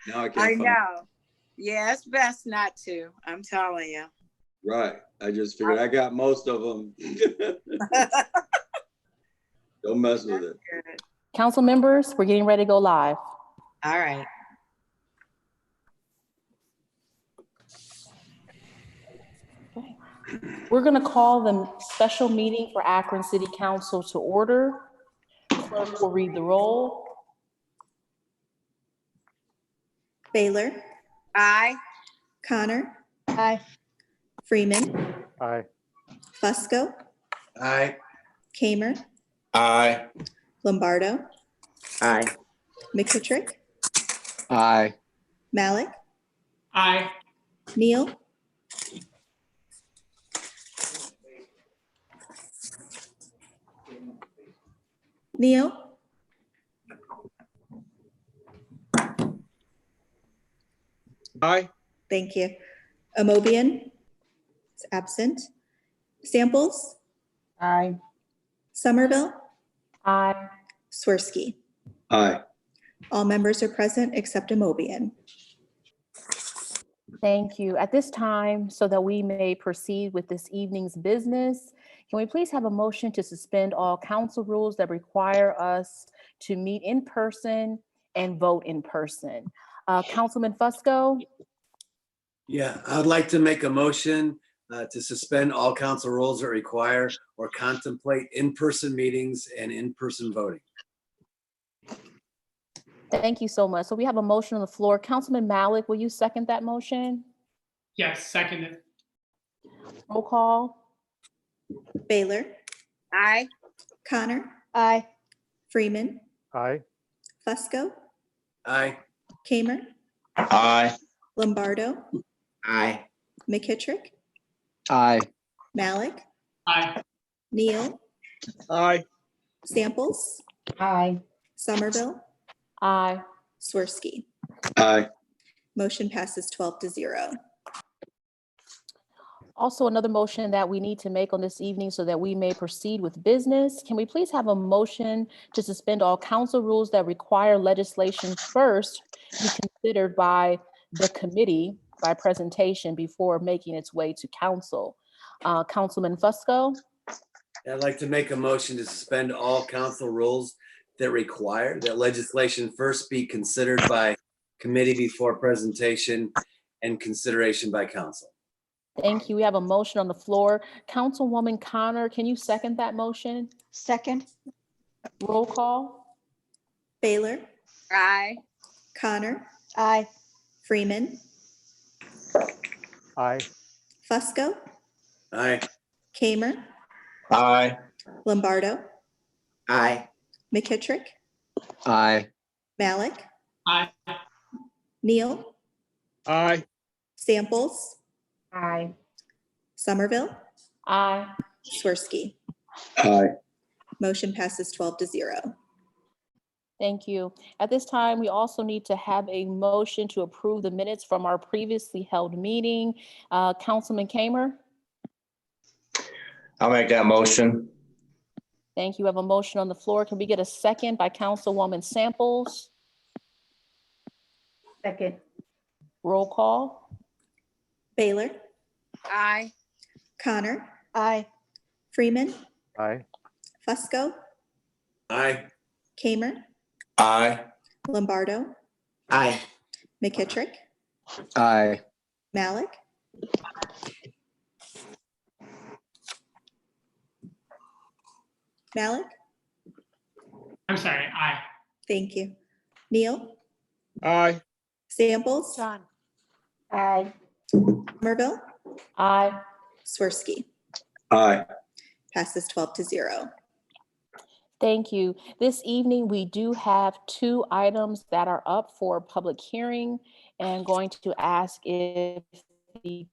Now I I can't find it. know. Yeah, it's best not to. I'm telling you. Right. I just figured I got most of them. Don't mess with it. Good. Council members, we're getting ready to go live. All right. Okay. We're going to call the special meeting for Akron City Council to order. Clerk will read the roll. Baylor, Aye. Connor, Aye. Freeman, Aye. Fusco, Aye. Kamer, Aye. Lombardo, Aye. McKittrick, Aye. Malik, Aye. Neal, Neal, Aye. thank you. Amobian is absent. Samples, Aye. Somerville, Aye. Swirsky. Aye. All members are present except Amobian. Thank you. At this time, so that we may proceed with this evening's business, can we please have a motion to suspend all council rules that require us to meet in person and vote in person? Councilman Fusco? Yeah, I would like to make a motion to suspend all council rules that require or contemplate in-person meetings and in-person voting. Thank you so much. So we have a motion on the floor. Councilman Malik, will you second that motion? Yes, seconded. Roll call. Baylor, Aye. Connor, Aye. Freeman, Aye. Fusco, Aye. Kamer, Aye. Lombardo, Aye. McKittrick, Aye. Malik, Aye. Neal, Aye. Samples, Aye. Somerville, Aye. Swirsky. Aye. Motion passes 12-0. Also, another motion that we need to make on this evening so that we may proceed with business. Can we please have a motion to suspend all council rules that require legislation first be considered by the committee by presentation before making its way to council? Councilman Fusco? I'd like to make a motion to suspend all council rules that require that legislation first be considered by committee before presentation and consideration by council. Thank you. We have a motion on the floor. Councilwoman Connor, can you second that motion? Second. Roll call. Baylor, Aye. Connor, Aye. Freeman, Aye. Fusco, Aye. Kamer, Aye. Lombardo, Aye. McKittrick, Aye. Malik, Aye. Neal, Aye. Samples, Aye. Somerville, Aye. Swirsky. Aye. Motion passes 12-0. Thank you. At this time, we also need to have a motion to approve the minutes from our previously held meeting. Councilman Kamer? I'll make that motion. Thank you. We have a motion on the floor. Can we get a second by Councilwoman Samples? Second. Roll call. Baylor, Aye. Connor, Aye. Freeman, Aye. Fusco, Aye. Kamer, Aye. Lombardo, Aye. McKittrick, Aye. Malik, Malik, I'm sorry. Aye. thank you. Neal, Aye. Samples, John. Aye. Somerville, Aye. Swirsky. Aye. Passes 12-0. Thank you. This evening, we do have two items that are up for public hearing, and going to ask if the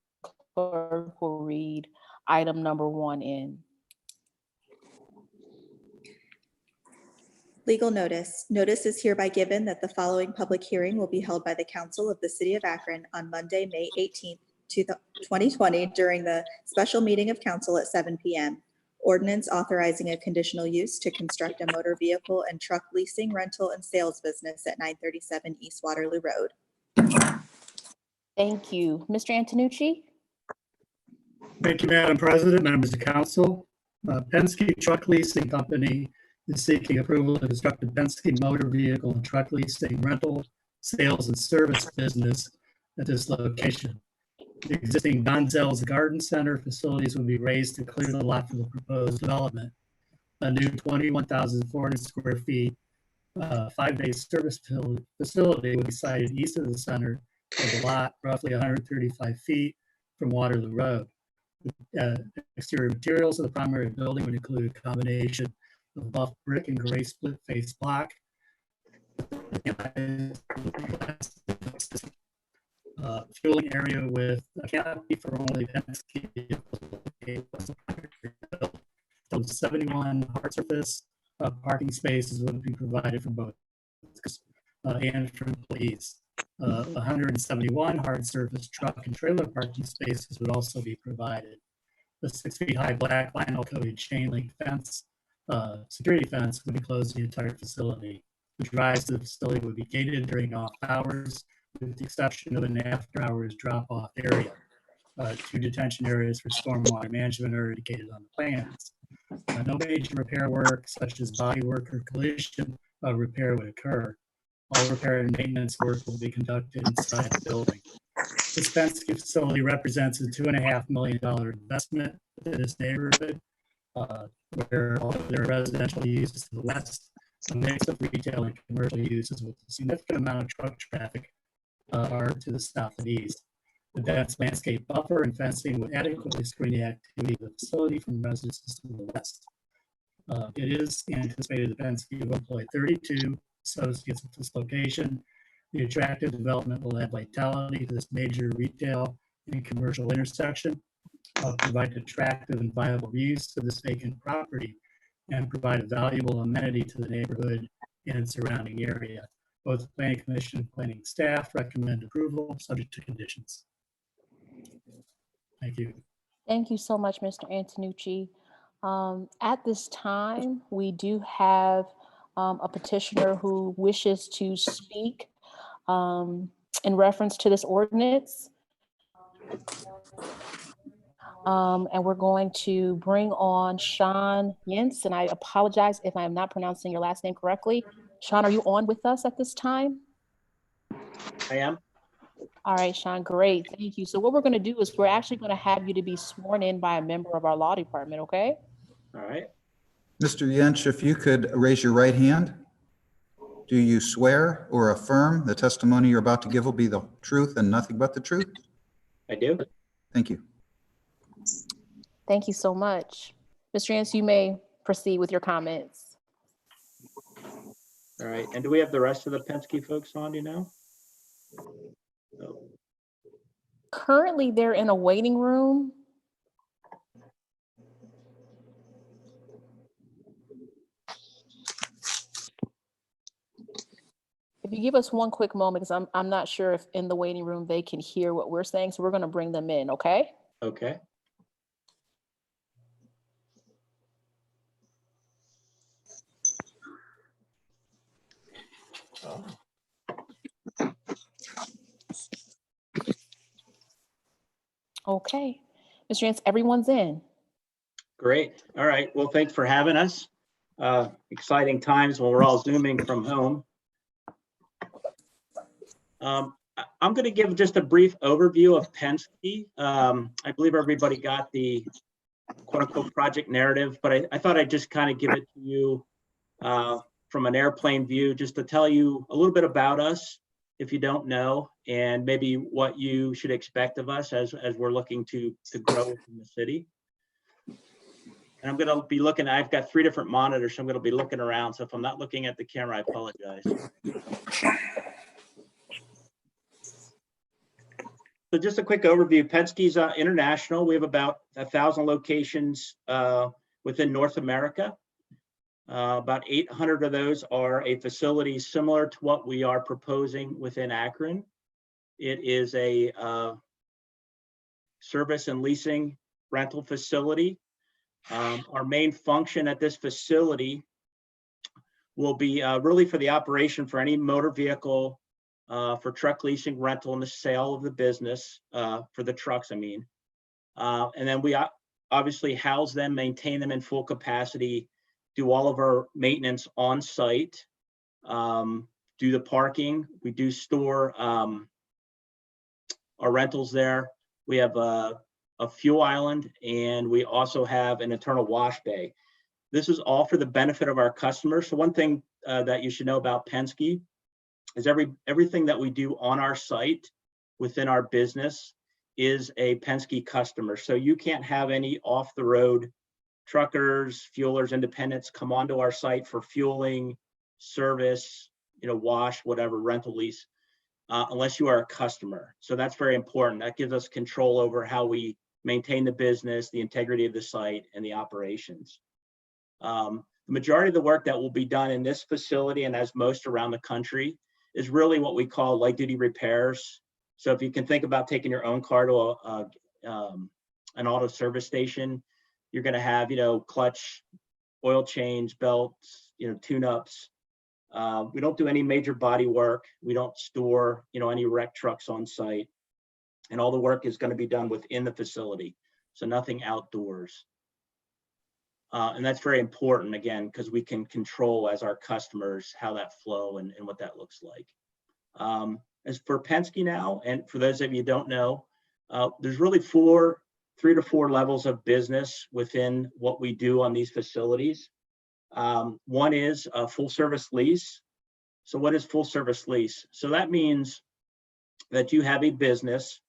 clerk will read item number 1 in. Legal notice. Notice is hereby given that the following public hearing will be held by the Council of the City of Akron on Monday, May 18th, 2020, during the special meeting of council at 7 p.m. Ordinance authorizing a conditional use to construct a motor vehicle and truck leasing, rental, and sales business at 937 East Waterloo Road. Thank you. Mr. Antonucci? Thank you, Madam President, members of council. Penske Truck Leasing Company is seeking approval to construct a Penske motor vehicle and truck leasing, rental, sales, and service business at this location. The existing Donzel's Garden Center facilities will be raised to clear the lot for the proposed development. A new 21,400 square feet, 5-day service facility will be sited east of the center of the lot, roughly 135 feet from Waterloo Road. Exterior materials of the primary building would include a combination of buff brick and gray split face block. Fueling area with a canopy for only Penske vehicles. So 71 hard surface parking spaces would be provided for both and for employees. 171 hard surface truck and trailer parking spaces would also be provided. The 6 feet high black vinyl coated chain link fence, security fence would enclose the entire facility. The drives to the facility would be gated during off hours, with the exception of an after hours drop off area. 2 detention areas for stormwater management are indicated on the plans. No major repair work such as body work or collision repair would occur. All repair and maintenance work will be conducted inside the building. This Penske facility represents a $2.5 million investment in this neighborhood, where all of their residential uses to the west, a mix of retail and commercial uses with a significant amount of truck traffic are to the south and east. The dense landscape buffer and fencing would adequately screen the activity of the facility from residences to the west. It is anticipated that Penske will employ 32 associates at this location. The attractive development will add vitality to this major retail and commercial intersection, provide attractive and viable use of this vacant property, and provide a valuable amenity to the neighborhood and surrounding area. Both the Planning Commission and planning staff recommend approval subject to conditions. Thank you. Thank you so much, Mr. Antonucci. At this time, we do have a petitioner who wishes to speak in reference to this ordinance. And we're going to bring on Sean Yentz, and I apologize if I am not pronouncing your last name correctly. Sean, are you on with us at this time? I am. All right, Sean, great, thank you. So what we're gonna do is we're actually gonna have you to be sworn in by a member of our law department, okay? All right. Mr. Yench, if you could raise your right hand. Do you swear or affirm the testimony you're about to give will be the truth and nothing but the truth? I do. Thank you. Thank you so much. Mr. Yentz, you may proceed with your comments. All right. And do we have the rest of the Penske folks on, do you know? No. Currently, they're in a waiting room. If you give us one quick moment, because I'm not sure if in the waiting room they can hear what we're saying, so we're going to bring them in, okay? Okay. Oh. Okay. Mr. Yentz, everyone's in. Great. All right. Well, thanks for having us. Exciting times when we're all Zooming from home. I'm going to give just a brief overview of Penske. I believe everybody got the quote unquote project narrative, but I thought I'd just kind of give it to you from an airplane view, just to tell you a little bit about us, if you don't know, and maybe what you should expect of us as we're looking to grow in the city. And I'm going to be looking, I've got 3 different monitors, so I'm going to be looking around. So if I'm not looking at the camera, I apologize. So just a quick overview, Penske's international. We have about 1,000 locations within North America. About 800 of those are a facility similar to what we are proposing within Akron. It is a service and leasing rental facility Our main function at this facility will be really for the operation for any motor vehicle, for truck leasing, rental, and the sale of the business, for the trucks, I mean. And then we obviously house them, maintain them in full capacity, do all of our maintenance on site, do the parking. We do store our rentals there. We have a fuel island, and we also have an internal wash bay. This is all for the benefit of our customers. So one thing that you should know about Penske is everything that we do on our site within our business is a Penske customer. So you can't have any off the road truckers, fuelers, independents come onto our site for fueling, service, wash, whatever, rental, lease, unless you are a customer. So that's very important. That gives us control over how we maintain the business, the integrity of the site, and the operations. The majority of the work that will be done in this facility, and as most around the country, is really what we call light duty repairs. So if you can think about taking your own car to an auto service station, you're going to have, clutch, oil change, belts, tune-ups. We don't do any major body work. We don't store, any wrecked trucks on site. And all the work is going to be done within the facility. So nothing outdoors. And that's very important, again, because we can control as our customers how that flow and what that looks like. As for Penske now, and for those of you who don't know, there's really 3 to 4 levels of business within what we do on these facilities. One is a full service lease. So what is full service lease? So that means that you have a business.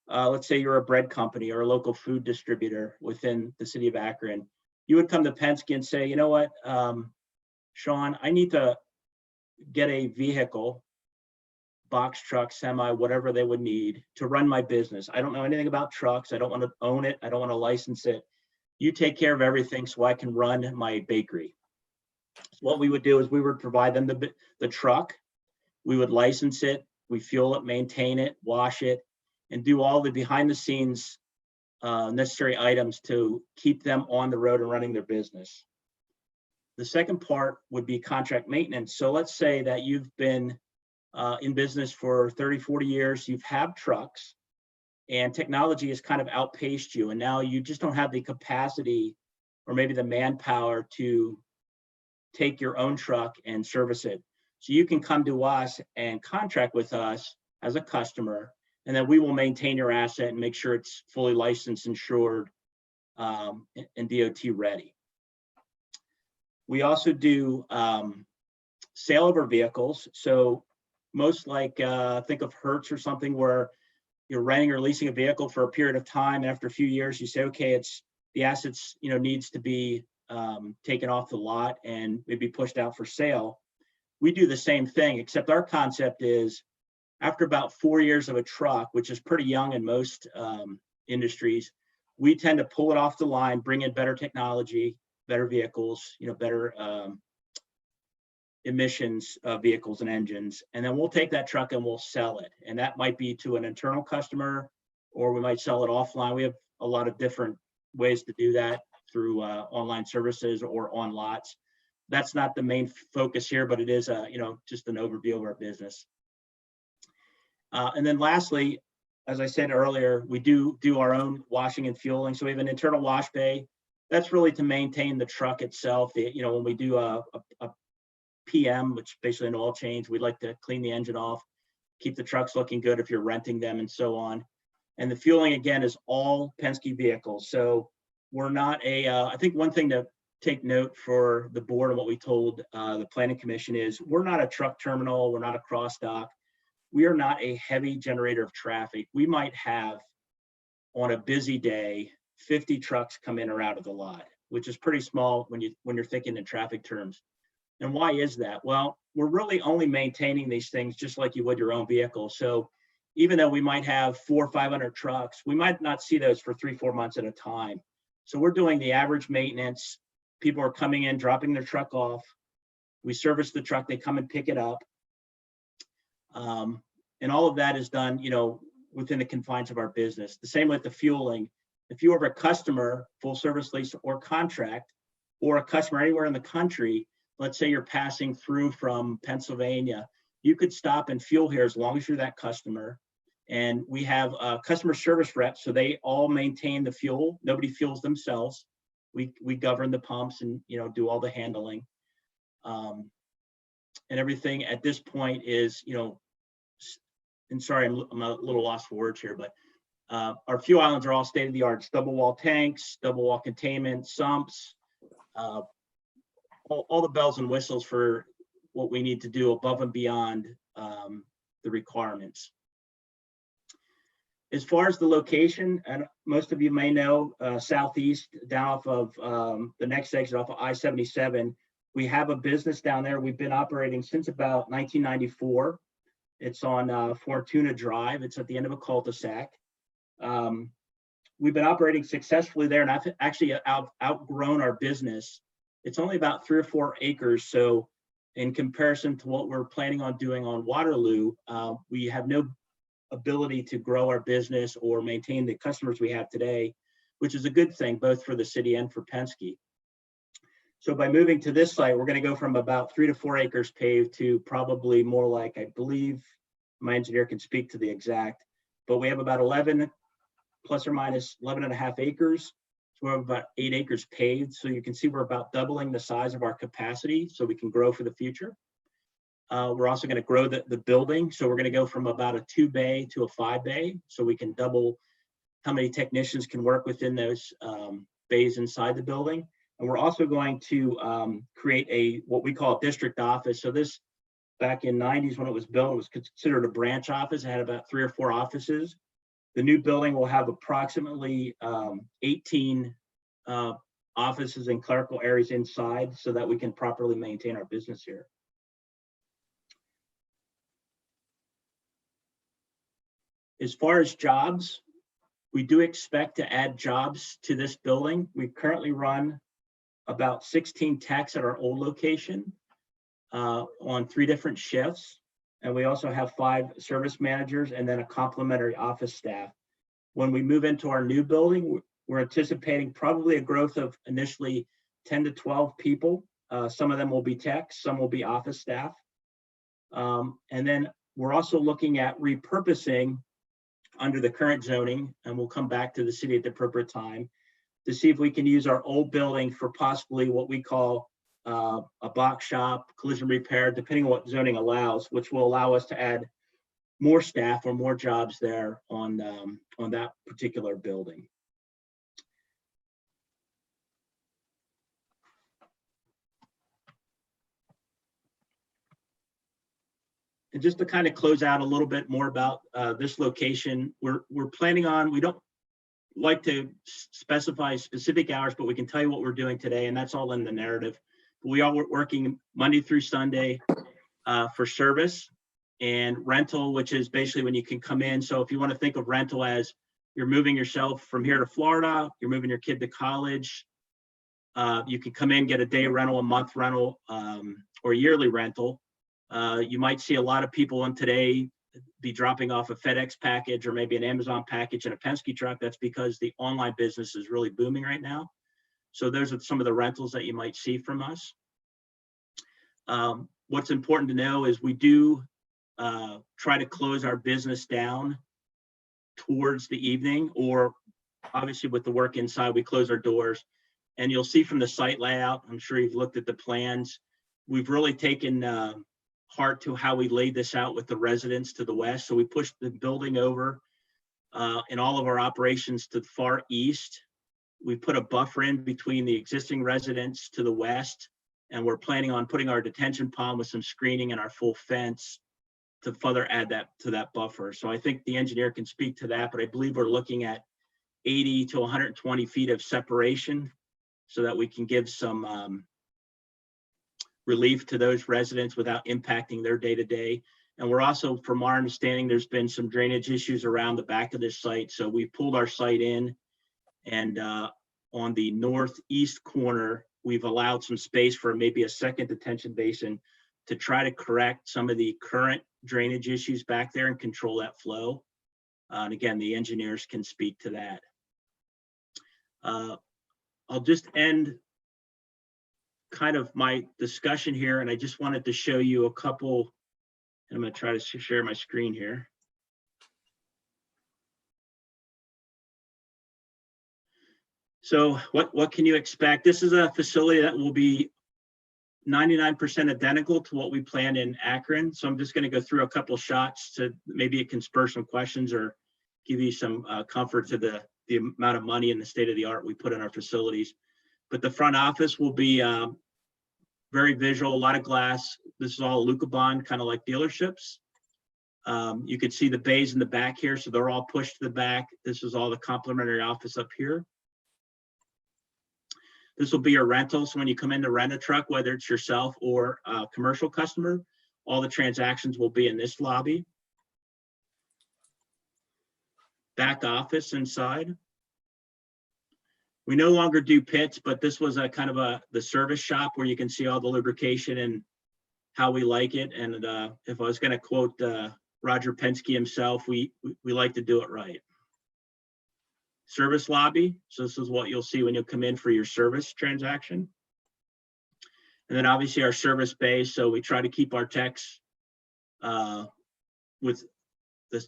Let's say you're a bread company or a local food distributor within the city of Akron. You would come to Penske and say, you know what, Sean, I need to get a vehicle, box truck, semi, whatever they would need to run my business. I don't know anything about trucks. I don't want to own it. I don't want to license it. You take care of everything so I can run my bakery. So what we would do is we would provide them the truck. We would license it. We fuel it, maintain it, wash it, and do all the behind the scenes necessary items to keep them on the road and running their business. The second part would be contract maintenance. So let's say that you've been in business for 30, 40 years, you've had trucks, and technology has kind of outpaced you, and now you just don't have the capacity or maybe the manpower to take your own truck and service it. So you can come to us and contract with us as a customer, and then we will maintain your asset and make sure it's fully licensed, insured, and DOT ready. We also do sale of our vehicles. So most like think of Hertz or something where you're renting or leasing a vehicle for a period of time. And after a few years, you say, okay, the assets, needs to be taken off the lot and maybe pushed out for sale. We do the same thing, except our concept is after about 4 years of a truck, which is pretty young in most industries, we tend to pull it off the line, bring in better technology, better vehicles, better emissions vehicles and engines, and then we'll take that truck and we'll sell it. And that might be to an internal customer, or we might sell it offline. We have a lot of different ways to do that through online services or on lots. That's not the main focus here, but it is just an overview of our business. And then lastly, as I said earlier, we do our own washing and fueling. So we have an internal wash bay. That's really to maintain the truck itself. When we do a PM, which is basically an oil change, we'd like to clean the engine off, keep the trucks looking good if you're renting them, and so on. And the fueling, again, is all Penske vehicles. So we're not I think one thing to take note for the board and what we told the planning commission is we're not a truck terminal. We're not a cross dock. We are not a heavy generator of traffic. We might have, on a busy day, 50 trucks come in or out of the lot, which is pretty small when you're thinking in traffic terms. And why is that? Well, we're really only maintaining these things just like you would your own vehicle. So even though we might have 400 or 500 trucks, we might not see those for 3-4 months at a time. So we're doing the average maintenance. People are coming in, dropping their truck off. We service the truck, they come and pick it up. And all of that is done, within the confines of our business. The same with the fueling. If you are a customer, full service lease or contract, or a customer anywhere in the country, let's say you're passing through from Pennsylvania, you could stop and fuel here as long as you're that customer. And we have a customer service rep, so they all maintain the fuel. Nobody fuels themselves. We govern the pumps and, you know, do all the handling. And everything at this point is, you know, and sorry, I'm a little lost for words here, but our fuel islands are all state of the art. It's double wall tanks, double wall containment, sumps, all the bells and whistles for what we need to do above and beyond the requirements. As far as the location, and most of you may know, southeast down off of the next exit off of I-77, we have a business down there. We've been operating since about 1994. It's on Fortuna Drive. It's at the end of a cul-de-sac. We've been operating successfully there, and I've actually outgrown our business. It's only about 3 or 4 acres. So in comparison to what we're planning on doing on Waterloo, we have no ability to grow our business or maintain the customers we have today, which is a good thing, both for the city and for Penske. So by moving to this site, we're going to go from about 3 to 4 acres paved to probably more like, I believe, my engineer can speak to the exact, but we have about 11 plus or minus 11 and a half acres. So we have about 8 acres paved. So you can see we're about doubling the size of our capacity so we can grow for the future. We're also going to grow the building. So we're going to go from about a 2-bay to a 5-bay. So we can double how many technicians can work within those bays inside the building. And we're also going to create what we call a district office. So this, back in '90s when it was built, it was considered a branch office. It had about 3 or 4 offices. The new building will have approximately 18 offices and clerical areas inside so that we can properly maintain our business here. As far as jobs, we do expect to add jobs to this building. We currently run about 16 techs at our old location on 3 different shifts. And we also have 5 service managers and then a complementary office staff. When we move into our new building, we're anticipating probably a growth of initially 10 to 12 people. Some of them will be techs, some will be office staff. And then we're also looking at repurposing under the current zoning, and we'll come back to the city at the appropriate time to see if we can use our old building for possibly what we call a box shop, collision repair, depending on what zoning allows, which will allow us to add more staff or more jobs there on that particular building. And just to kind of close out a little bit more about this location, we're planning on, we don't like to specify specific hours, but we can tell you what we're doing today, and that's all in the narrative. We are working Monday through Sunday for service and rental, which is basically when you can come in. So if you want to think of rental as you're moving yourself from here to Florida, you're moving your kid to college, you can come in, get a day rental, a month rental, or yearly rental. You might see a lot of people in today be dropping off a FedEx package or maybe an Amazon package in a Penske truck. That's because the online business is really booming right now. So those are some of the rentals that you might see from us. What's important to know is we do try to close our business down towards the evening, or obviously with the work inside, we close our doors. And you'll see from the site layout, I'm sure you've looked at the plans, we've really taken heart to how we laid this out with the residents to the west. So we pushed the building over in all of our operations to the far east. We put a buffer in between the existing residents to the west, and we're planning on putting our detention pond with some screening and our full fence to further add that to that buffer. So I think the engineer can speak to that, but I believe we're looking at 80 to 120 feet of separation so that we can give some relief to those residents without impacting their day-to-day. And we're also, from our understanding, there's been some drainage issues around the back of this site. So we pulled our site in, and on the northeast corner, we've allowed some space for maybe a second detention basin to try to correct some of the current drainage issues back there and control that flow. And again, the engineers can speak to that. I'll just end kind of my discussion here, and I just wanted to show you a couple. I'm going to try to share my screen here. So what can you expect? This is a facility that will be 99% identical to what we planned in Akron. So I'm just going to go through a couple shots to maybe it can spur some questions or give you some comfort to the amount of money and the state of the art we put in our facilities. But the front office will be very visual, a lot of glass. This is all Lucabond, kind of like dealerships. You can see the bays in the back here, so they're all pushed to the back. This is all the complimentary office up here. This will be your rental. So when you come in to rent a truck, whether it's yourself or a commercial customer, all the transactions will be in this lobby. Back office inside. We no longer do pits, but this was a kind of the service shop where you can see all the lubrication and how we like it. And if I was going to quote Roger Penske himself, we like to do it right. Service lobby. So this is what you'll see when you come in for your service transaction. And then obviously our service bay. So we try to keep our techs with the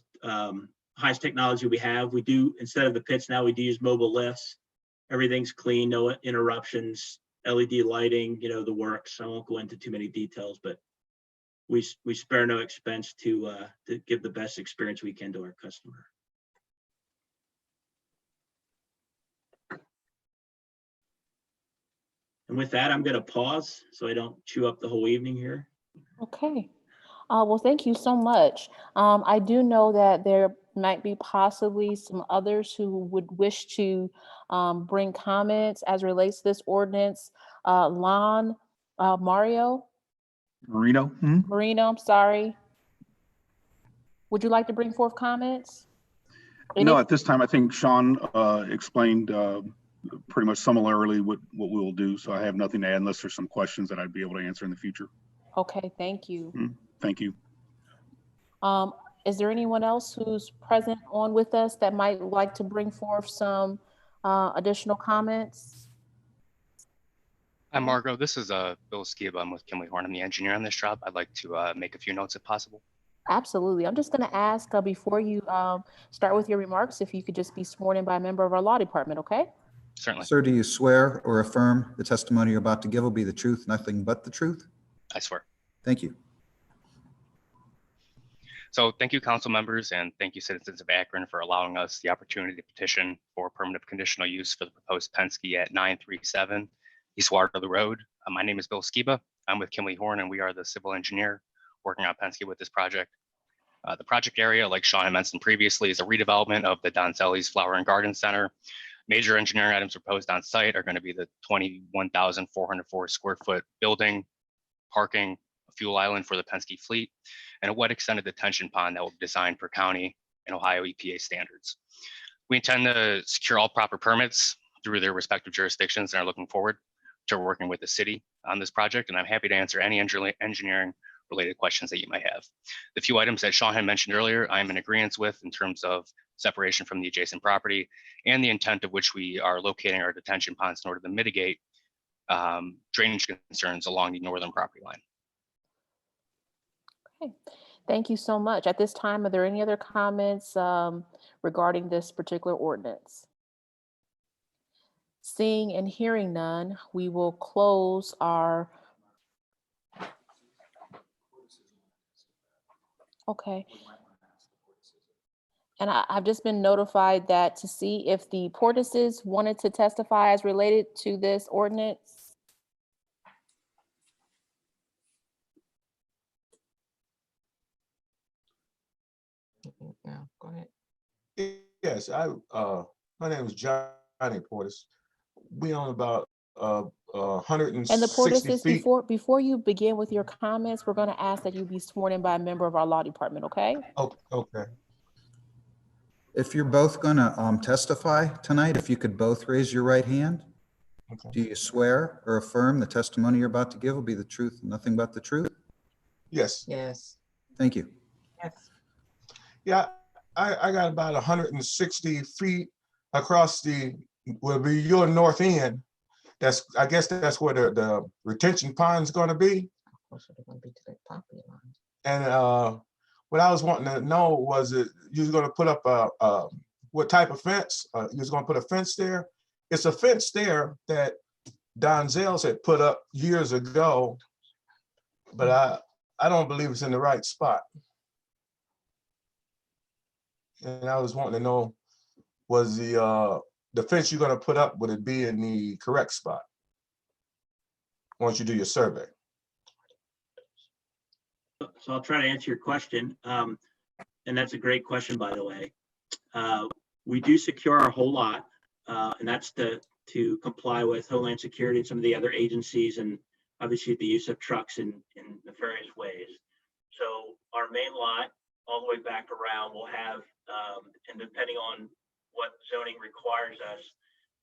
highest technology we have. We do, instead of the pits now, we do use mobile lifts. Everything's clean, no interruptions, LED lighting, you know, the works. I won't go into too many details, but we spare no expense to give the best experience we can to our customer. And with that, I'm going to pause so I don't chew up the whole evening here. Okay. Well, thank you so much. I do know that there might be possibly some others who would wish to bring comments as relates to this ordinance. Marino, I'm sorry. Would you like to bring forth comments? No, at this time, I think Sean explained pretty much summarily what we will do. So I have nothing to add unless there's some questions that I'd be able to answer in the future. Okay, thank you. Thank you. Is there anyone else who's present on with us that might like to bring forth some additional comments? Hi, Margot. This is Bill Skiba. I'm with Kimley Horn. I'm the engineer on this job. I'd like to make a few notes if possible. Absolutely. I'm just going to ask before you start with your remarks, if you could just be sworn in by a member of our law department, okay? Certainly. Sir, do you swear or affirm the testimony you're about to give will be the truth, nothing but the truth? I swear. Thank you. So thank you, council members, and thank you, citizens of Akron, for allowing us the opportunity to petition for permanent conditional use for the proposed Penske at 937 East Waterloo Road. My name is Bill Skiba. I'm with Kimley Horn, and we are the civil engineer working on Penske with this project. The project area, like Sean had mentioned previously, is a redevelopment of the Donzelli's Flower and Garden Center. Major engineering items proposed on site are going to be the 21,404 square foot building, parking, a fuel island for the Penske fleet, and a wet extended detention pond that will be designed per county and Ohio EPA standards. We intend to secure all proper permits through their respective jurisdictions and are looking forward to working with the city on this project. And I'm happy to answer any engineering related questions that you might have. The few items that Sean had mentioned earlier, I'm in agreement with in terms of separation from the adjacent property and the intent of which we are locating our detention ponds in order to mitigate drainage concerns along the northern property line. Okay, thank you so much. At this time, are there any other comments regarding this particular ordinance? Seeing and hearing none, we will close our. Okay. And I've just been notified that to see if the Portises wanted to testify as related to this ordinance. Yeah, go ahead. Yes, my name is Johnny Portis. We own about 160 And the Portises, feet. before you begin with your comments, we're going to ask that you be sworn in by a member of our law department, okay? Okay. If you're both going to testify tonight, if you could both raise your right hand. Okay. Do you swear or affirm the testimony you're about to give will be the truth and nothing but the truth? Yes. Yes. Thank you. Yes. Yeah, I got about 160 feet across the will be your north end. I guess that's where the retention pond's gonna be. And what I was wanting to know was you was gonna put up what type of fence? You was gonna put a fence there? It's a fence there that Don Zales had put up years ago, but I don't believe it's in the right spot. And I was wanting to know, was the fence you're gonna put up, would it be in the correct spot once you do your survey? So I'll try to answer your question. And that's a great question, by the way. We do secure our whole lot, and that's to comply with Homeland Security and some of the other agencies, and obviously the use of trucks in nefarious ways. So our main lot, all the way back around, will have, and depending on what zoning requires us,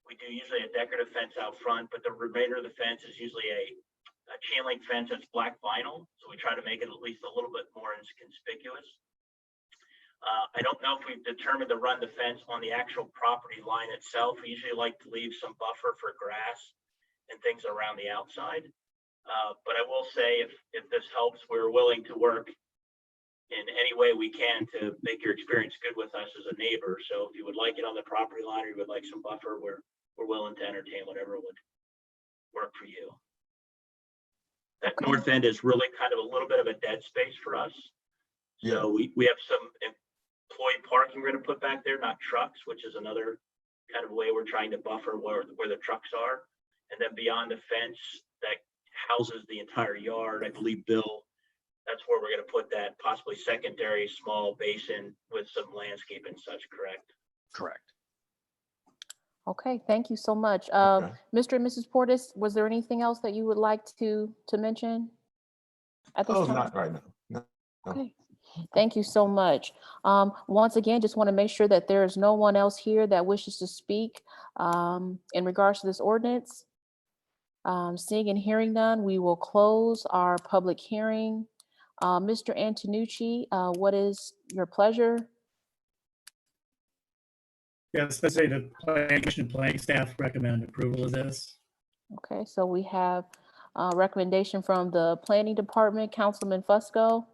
we do usually a decorative fence out front, but the remainder of the fence is usually a chain link fence that's black vinyl. So we try to make it at least a little bit more inconspicuous. I don't know if we've determined to run the fence on the actual property line itself. We usually like to leave some buffer for grass and things around the outside. But I will say, if this helps, we're willing to work in any way we can to make your experience good with us as a neighbor. So if you would like it on the property line, or you would like some buffer, we're willing to entertain whatever would work for you. That north end is really kind of a little bit of a dead space for us. So we have some employee parking we're going to put back there, not trucks, which is another kind of way we're trying to buffer where the trucks are. And then beyond the fence that houses the entire yard, I believe, Bill, that's where we're going to put that possibly secondary small basin with some landscape and such, correct? Correct. Okay, thank you so much. Okay. Mr. and Mrs. Portis, was there anything else that you would like to mention at this Oh, time? not right now. No. Okay, thank you so much. Once again, just want to make sure that there is no one else here that wishes to speak in regards to this ordinance. Seeing and hearing none, we will close our public hearing. Mr. Antonucci, what is your pleasure? Yes, I say the planning commission, planning staff recommend approval of this. Okay, so we have a recommendation from the planning department, Councilman Fusco.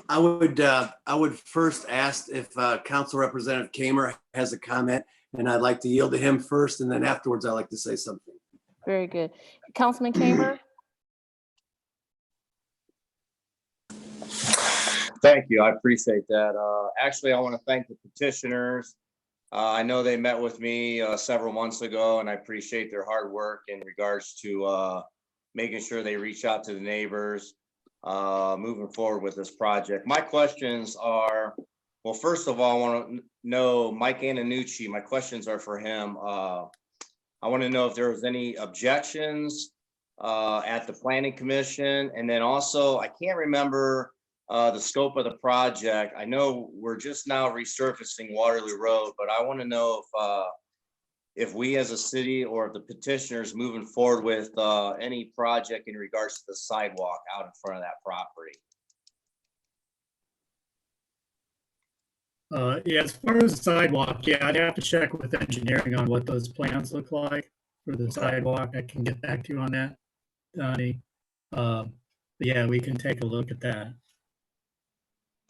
I would first ask if Council Representative Kamer has a comment, and I'd like to yield to him first, and then afterwards I'd like to say something. Very good. Councilman Kamer? Thank you. I appreciate that. Actually, I want to thank the petitioners. I know they met with me several months ago, and I appreciate their hard work in regards to making sure they reach out to the neighbors, moving forward with this project. My questions are, well, first of all, I want to know Mike Antonucci. My questions are for him. I want to know if there was any objections at the planning commission, and then also I can't remember the scope of the project. I know we're just now resurfacing Waterloo Road, but I want to know if we as a city or if the petitioners moving forward with any project in regards to the sidewalk out in front of that property. Yeah, as far as the sidewalk, yeah, I'd have to check with engineering on what those plans look like for the sidewalk. I can get back to you on that, Donnie. But yeah, we can take a look at that.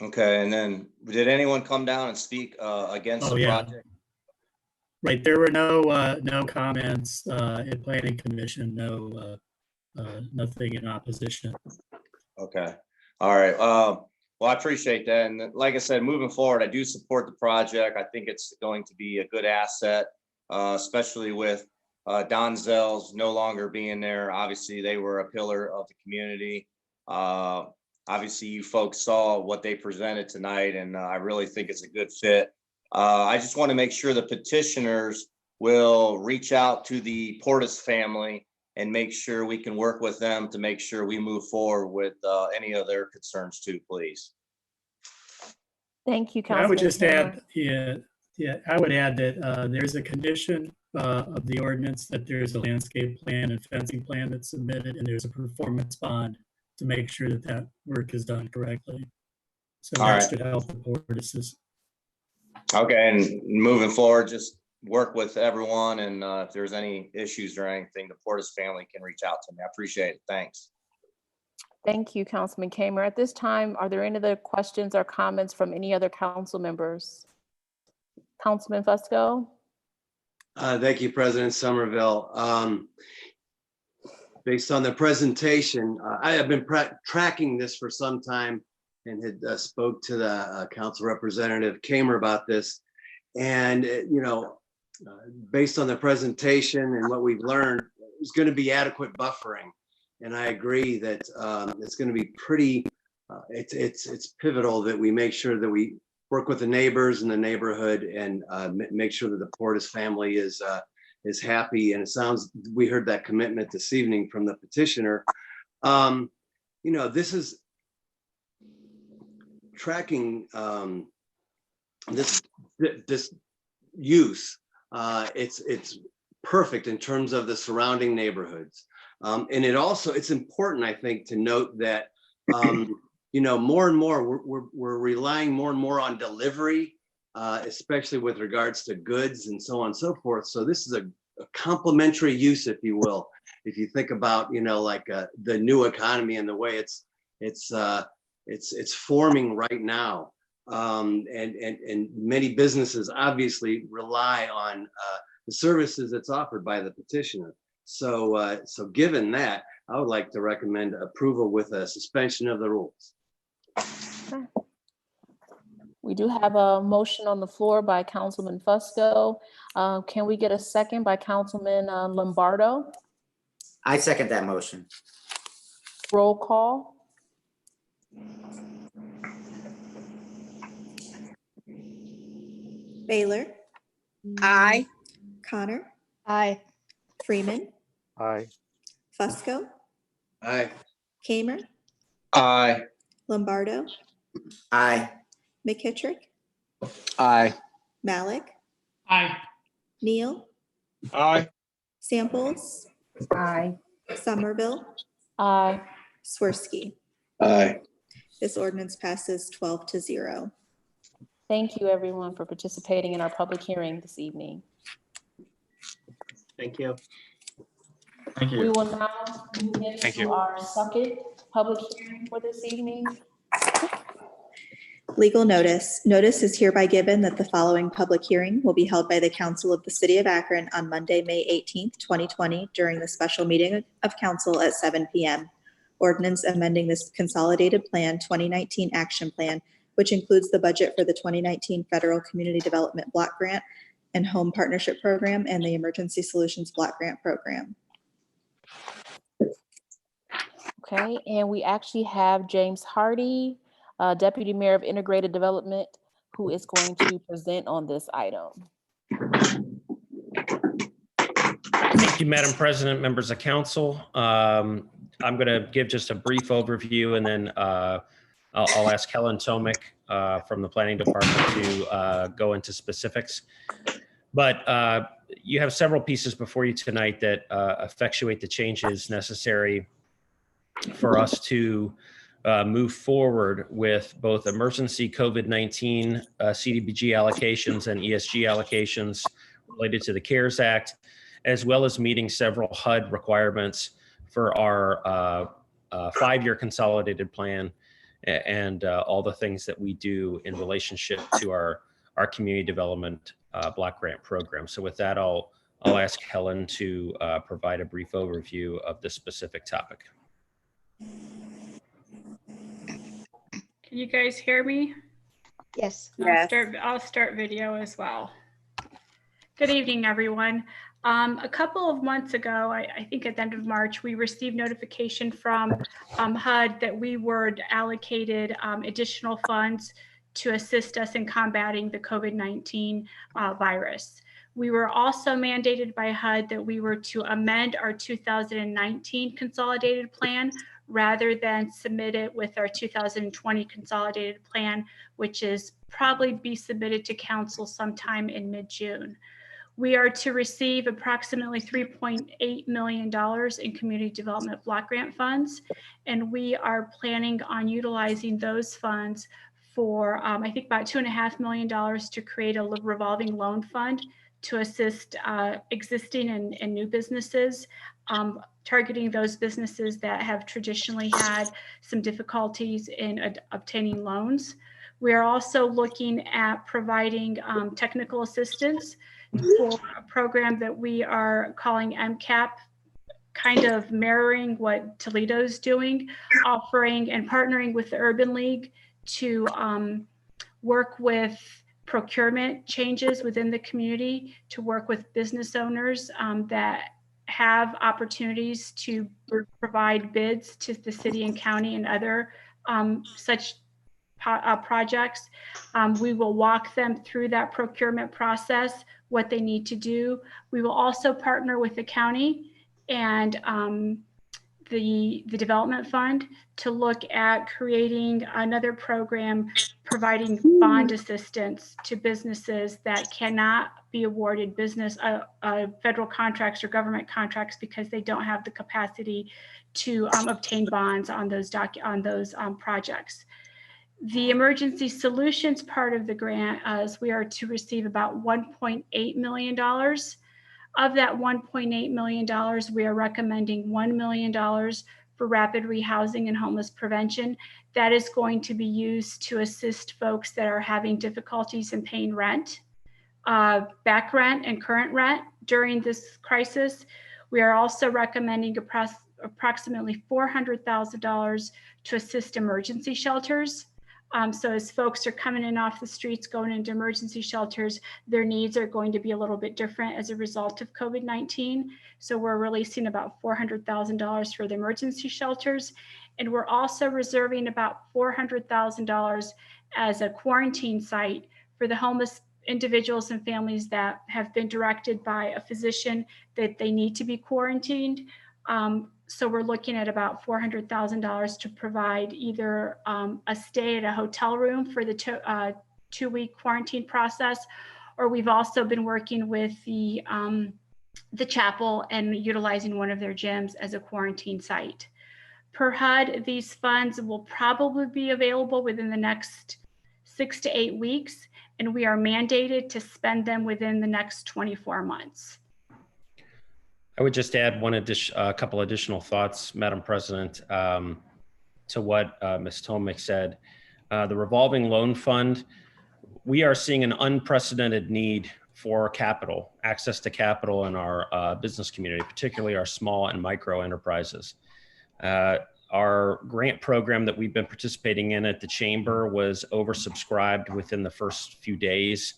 Okay, and then did anyone come down and speak against the project? Right, there were no comments at planning commission, nothing in opposition. Okay, all right. Well, I appreciate that. And like I said, moving forward, I do support the project. I think it's going to be a good asset, especially with Don Zell's no longer being there. Obviously, they were a pillar of the community. Obviously, you folks saw what they presented tonight, and I really think it's a good fit. I just want to make sure the petitioners will reach out to the Portis family and make sure we can work with them to make sure we move forward with any of their concerns too, please. Thank you, Councilman. I would just Kamer. add, I would add that there's a condition of the ordinance that there's a landscape plan and fencing plan that's submitted, and there's a performance bond to make sure that that work is done correctly. So that should help the Portis. Okay, and moving forward, just work with everyone, and if there's any issues or anything, the Portis family can reach out to me. I appreciate it. Thanks. Thank you, Councilman Kamer. At this time, are there any other questions or comments from any other council members? Councilman Fusco? Thank you, President Somerville. Based on the presentation, I have been tracking this for some time and had spoke to the council representative Kamer about this. And, based on the presentation and what we've learned, there's going to be adequate buffering. And I agree that it's going to be pretty, it's pivotal that we make sure that we work with the neighbors in the neighborhood and make sure that the Portis family is happy. And it sounds, we heard that commitment this evening from the petitioner. This is tracking this use. It's perfect in terms of the surrounding neighborhoods. And it's important, I think, to note that, more and more, we're relying more and more on delivery, especially with regards to goods and so on and so forth. So this is a complementary use, if you will, if you think about, the new economy and the way it's forming right now. And many businesses obviously rely on the services that's offered by the petitioner. So given that, I would like to recommend approval with a suspension of the rules. Okay. We do have a motion on the floor by Councilman Fusco. Can we get a second by Councilman Lombardo? I second that motion. Roll call. Baylor, Aye. Connor, Aye. Freeman, Aye. Fusco, Aye. Kamer, Aye. Lombardo, Aye. McKittrick, Aye. Malik, Aye. Neal, Aye. Samples, Aye. Somerville, Aye. Swirsky. Aye. This ordinance passes 12-0. Thank you, everyone, for participating in our public hearing this evening. Thank you. Thank We will now move Thank into you. our second public hearing for this evening. Legal notice. Notice is hereby given that the following public hearing will be held by the Council of the City of Akron on Monday, May 18th, 2020, during the special meeting of council at 7 p.m. Ordinance amending this Consolidated Plan 2019 Action Plan, which includes the budget for the 2019 Federal Community Development Block Grant and Home Partnership Program and the Emergency Solutions Block Grant Program. Okay, and we actually have James Hardy, Deputy Mayor of Integrated Development, who is going to present on this item. Thank you, Madam President, members of council. I'm going to give just a brief overview, and then I'll ask Helen Tomic from the Planning Department to go into specifics. But you have several pieces before you tonight that effectuate the changes necessary for us to move forward with both emergency COVID-19 CDBG allocations and ESG allocations related to the CARES Act, as well as meeting several HUD requirements for our 5-year consolidated plan and all the things that we do in relationship to our community development block grant program. So with that, I'll ask Helen to provide a brief overview of this specific topic. Can you guys hear me? Yes. Yes. I'll start video as well. Good evening, everyone. A couple of months ago, I think at the end of March, we received notification from HUD that we were allocated additional funds to assist us in combating the COVID-19 virus. We were also mandated by HUD that we were to amend our 2019 consolidated plan rather than submit it with our 2020 consolidated plan, which is probably be submitted to council sometime in mid-June. We are to receive approximately $3.8 million in community development block grant funds, and we are planning on utilizing those funds for, I think, about $2.5 million to create a revolving loan fund to assist existing and new businesses, targeting those businesses that have traditionally had some difficulties in obtaining loans. We are also looking at providing technical assistance for a program that we are calling MCAP, kind of mirroring what Toledo's doing, offering and partnering with the Urban League to work with procurement changes within the community, to work with business owners that have opportunities to provide bids to the city and county and other such projects. We will walk them through that procurement process, what they need to do. We will also partner with the county and the development fund to look at creating another program providing bond assistance to businesses that cannot be awarded federal contracts or government contracts because they don't have the capacity to obtain bonds on those projects. The emergency solutions part of the grant is we are to receive about $1.8 million. Of that $1.8 million, we are recommending $1 million for rapid rehousing and homeless prevention. That is going to be used to assist folks that are having difficulties in paying rent, back rent and current rent during this crisis. We are also recommending approximately $400,000 to assist emergency shelters. So as folks are coming in off the streets, going into emergency shelters, their needs are going to be a little bit different as a result of COVID-19. So we're releasing about $400,000 for the emergency shelters. And we're also reserving about $400,000 as a quarantine site for the homeless individuals and families that have been directed by a physician that they need to be quarantined. So we're looking at about $400,000 to provide either a stay at a hotel room for the two-week quarantine process, or we've also been working with the chapel and utilizing one of their gyms as a quarantine site. Per HUD, these funds will probably be available within the next 6 to 8 weeks, and we are mandated to spend them within the next 24 months. I would just add a couple additional thoughts, Madam President, to what Ms. Tomic said. The revolving loan fund, we are seeing an unprecedented need for capital, access to capital in our business community, particularly our small and micro enterprises. Our grant program that we've been participating in at the Chamber was oversubscribed within the first few days.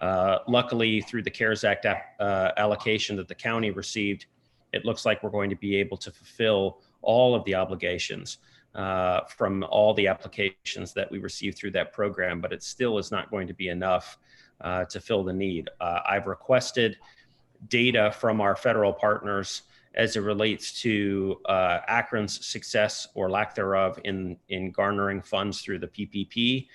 Luckily, through the CARES Act allocation that the county received, it looks like we're going to be able to fulfill all of the obligations from all the applications that we received through that program, but it still is not going to be enough to fill the need. I've requested data from our federal partners as it relates to Akron's success or lack thereof in garnering funds through the PPP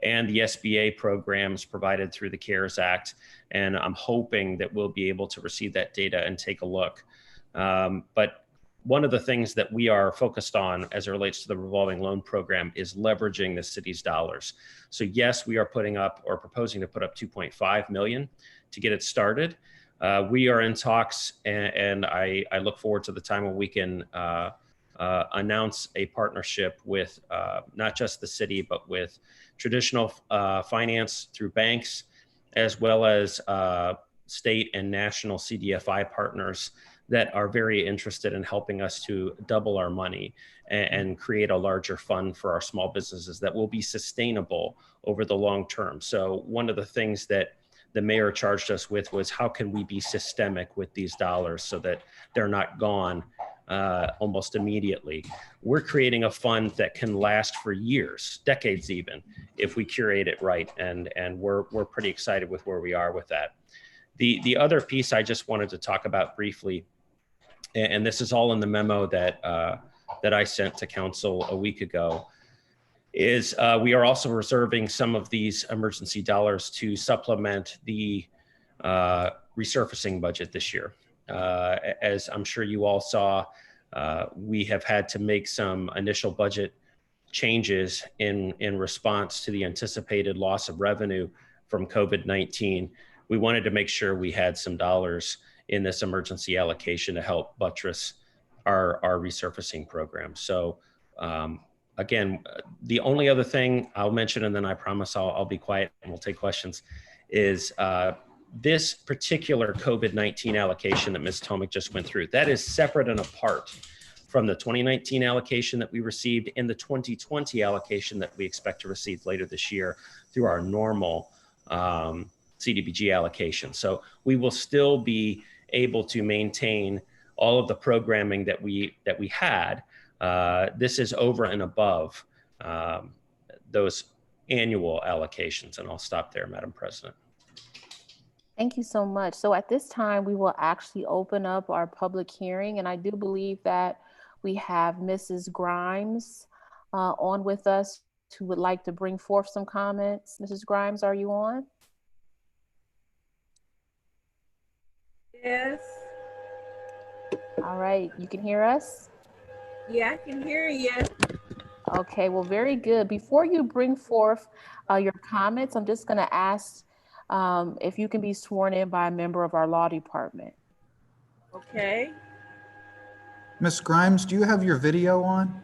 and the SBA programs provided through the CARES Act. And I'm hoping that we'll be able to receive that data and take a look. But one of the things that we are focused on as it relates to the revolving loan program is leveraging the city's dollars. So yes, we are putting up or proposing to put up $2.5 million to get it started. We are in talks, and I look forward to the time when we can announce a partnership with not just the city, but with traditional finance through banks, as well as state and national CDFI partners that are very interested in helping us to double our money and create a larger fund for our small businesses that will be sustainable over the long term. So one of the things that the mayor charged us with was how can we be systemic with these dollars so that they're not gone almost immediately. We're creating a fund that can last for years, decades even, if we curate it right. And we're pretty excited with where we are with that. The other piece I just wanted to talk about briefly, and this is all in the memo that I sent to council a week ago, is we are also reserving some of these emergency dollars to supplement the resurfacing budget this year. As I'm sure you all saw, we have had to make some initial budget changes in response to the anticipated loss of revenue from COVID-19. we wanted to make sure we had some dollars in this emergency allocation to help buttress our resurfacing program. So again, the only other thing I'll mention, and then I promise I'll be quiet and we'll take questions, is this particular COVID-19 allocation that Ms. Tomic just went through. That is separate and apart from the 2019 allocation that we received and the 2020 allocation that we expect to receive later this year through our normal CDBG allocation. So we will still be able to maintain all of the programming that we had. This is over and above those annual allocations. And I'll stop there, Madam President. Thank you so much. So at this time, we will actually open up our public hearing. And I do believe that we have Mrs. Grimes on with us who would like to bring forth some comments. Mrs. Grimes, are you on? Yes. All right, you can hear us? Yeah, I can hear you. Okay, well, very good. Before you bring forth your comments, I'm just gonna ask if you can be sworn in by a member of our law department. Okay. Ms. Grimes, do you have your video on?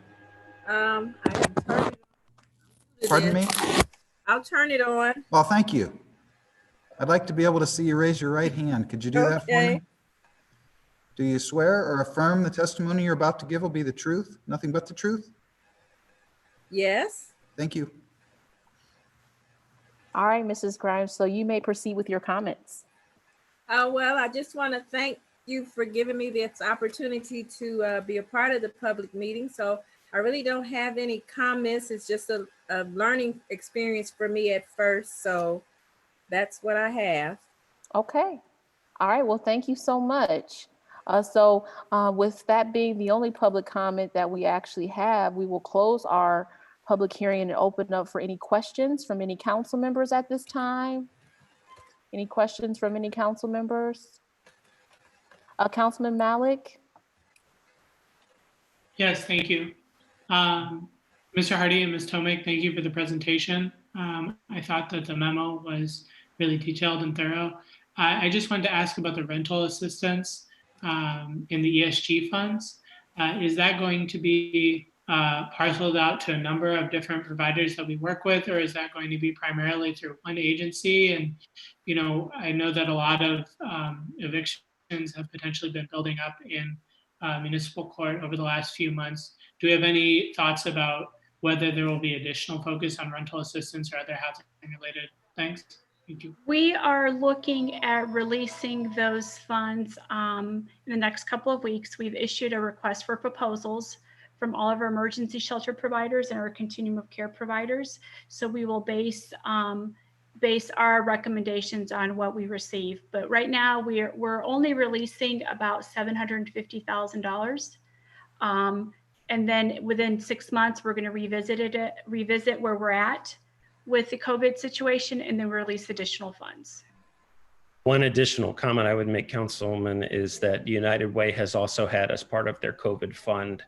I can turn it on. Pardon me? I'll turn it on. Well, thank you. I'd like to be able to see you raise your right hand. Could you do that for Okay. me? Do you swear or affirm the testimony you're about to give will be the truth, nothing but the truth? Yes. Thank you. All right, Mrs. Grimes, so you may proceed with your comments. Well, I just want to thank you for giving me this opportunity to be a part of the public meeting. So I really don't have any comments. It's just a learning experience for me at first. So that's what I have. Okay. All right, well, thank you so much. With that being the only public comment that we actually have, we will close our public hearing and open up for any questions from any council members at this time. Any questions from any council members? Councilman Malik? Yes, thank you. Mr. Hardy and Ms. Tomic, thank you for the presentation. I thought that the memo was really detailed and thorough. I just wanted to ask about the rental assistance in the ESG funds. Is that going to be parceled out to a number of different providers that we work with, or is that going to be primarily through one agency? And, you know, I know that a lot of evictions have potentially been building up in municipal court over the last few months. Do we have any thoughts about whether there will be additional focus on rental assistance or other housing related things? Thank you. We are looking at releasing those funds in the next couple of weeks. We've issued a request for proposals from all of our emergency shelter providers and our continuum of care providers. So we will base our recommendations on what we receive. But right now we're only releasing about $750,000. And then within 6 months, we're going to revisit where we're at with the COVID situation and then release additional funds. One additional comment I would make, Councilman, is that United Way has also had as part of their COVID fund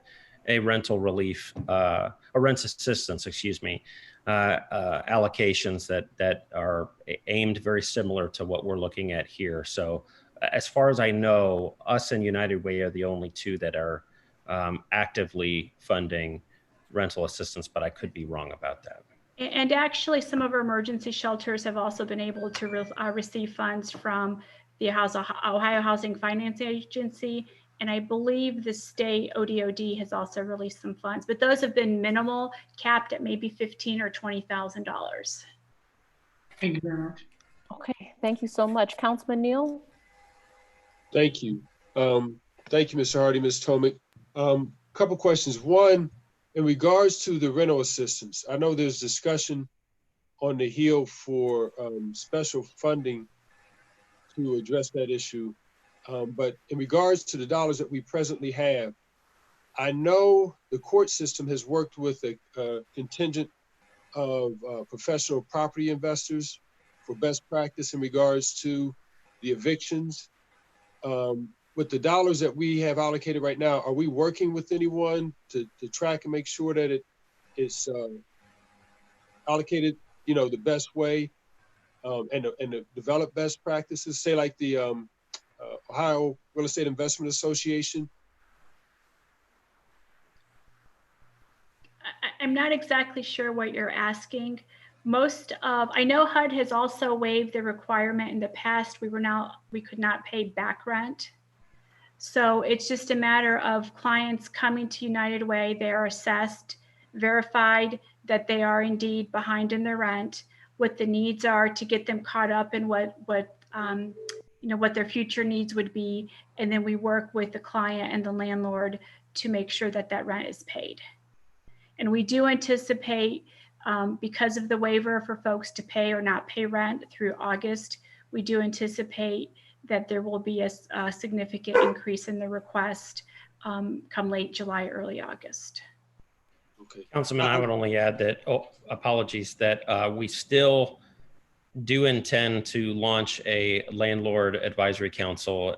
a rental relief, a rent assistance, excuse me, allocations that are aimed very similar to what we're looking at here. So as far as I know, us and United Way are the only two that are actively funding rental assistance, but I could be wrong about that. And actually, some of our emergency shelters have also been able to receive funds from the Ohio Housing Finance Agency. And I believe the state ODOD has also released some funds, but those have been minimal, capped at maybe $15,000 or $20,000. Thank you very much. Okay, thank you so much. Councilman Neal? Thank you. Thank you, Mr. Hardy, Ms. Tomic. Couple questions. One, in regards to the rental assistance, I know there's discussion on the Hill for special funding to address that issue. But in regards to the dollars that we presently have, I know the court system has worked with a contingent of professional property investors for best practice in regards to the evictions. With the dollars that we have allocated right now, are we working with anyone to track and make sure that it's allocated, you know, the best way? and to develop best practices, say like the Ohio Real Estate Investment Association? I'm not exactly sure what you're asking. I know HUD has also waived the requirement in the past. We could not pay back rent. So it's just a matter of clients coming to United Way. They are assessed, verified that they are indeed behind in their rent, what the needs are to get them caught up in what their future needs would be. And then we work with the client and the landlord to make sure that that rent is paid. And we do anticipate, because of the waiver for folks to pay or not pay rent through August, we do anticipate that there will be a significant increase in the request come late July, early August. Okay. Councilman, I would only add that, apologies, that we still do intend to launch a landlord advisory council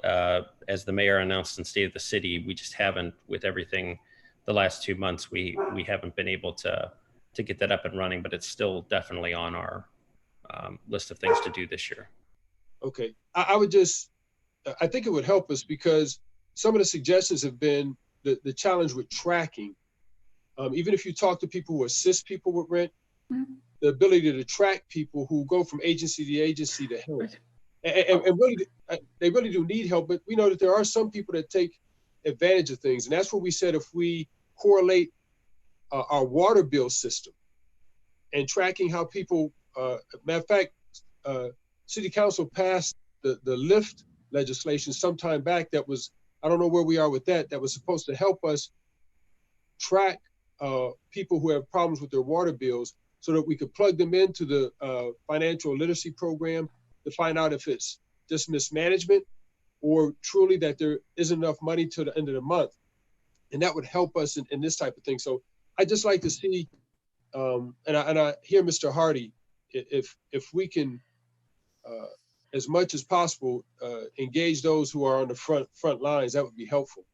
as the mayor announced in State of the City. We just haven't, with everything the last 2 months, we haven't been able to get that up and running, but it's still definitely on our list of things to do this year. Okay, I think it would help us because some of the suggestions have been the challenge with tracking. Even if you talk to people who assist people with rent, the ability to track people who go from agency to agency to help. And really, they really do need help, but we know that there are some people that take advantage of things. And that's what we said, if we correlate our water bill system and tracking how people, matter of fact, City Council passed the LIFT legislation some time back that was, I don't know where we are with that was supposed to help us track people who have problems with their water bills so that we could plug them into the financial literacy program to find out if it's just mismanagement or truly that there isn't enough money to the end of the month. And that would help us in this type of thing. So I just like to see, and I hear Mr. Hardy, if we can, as much as possible, engage those who are on the front lines, that would be helpful.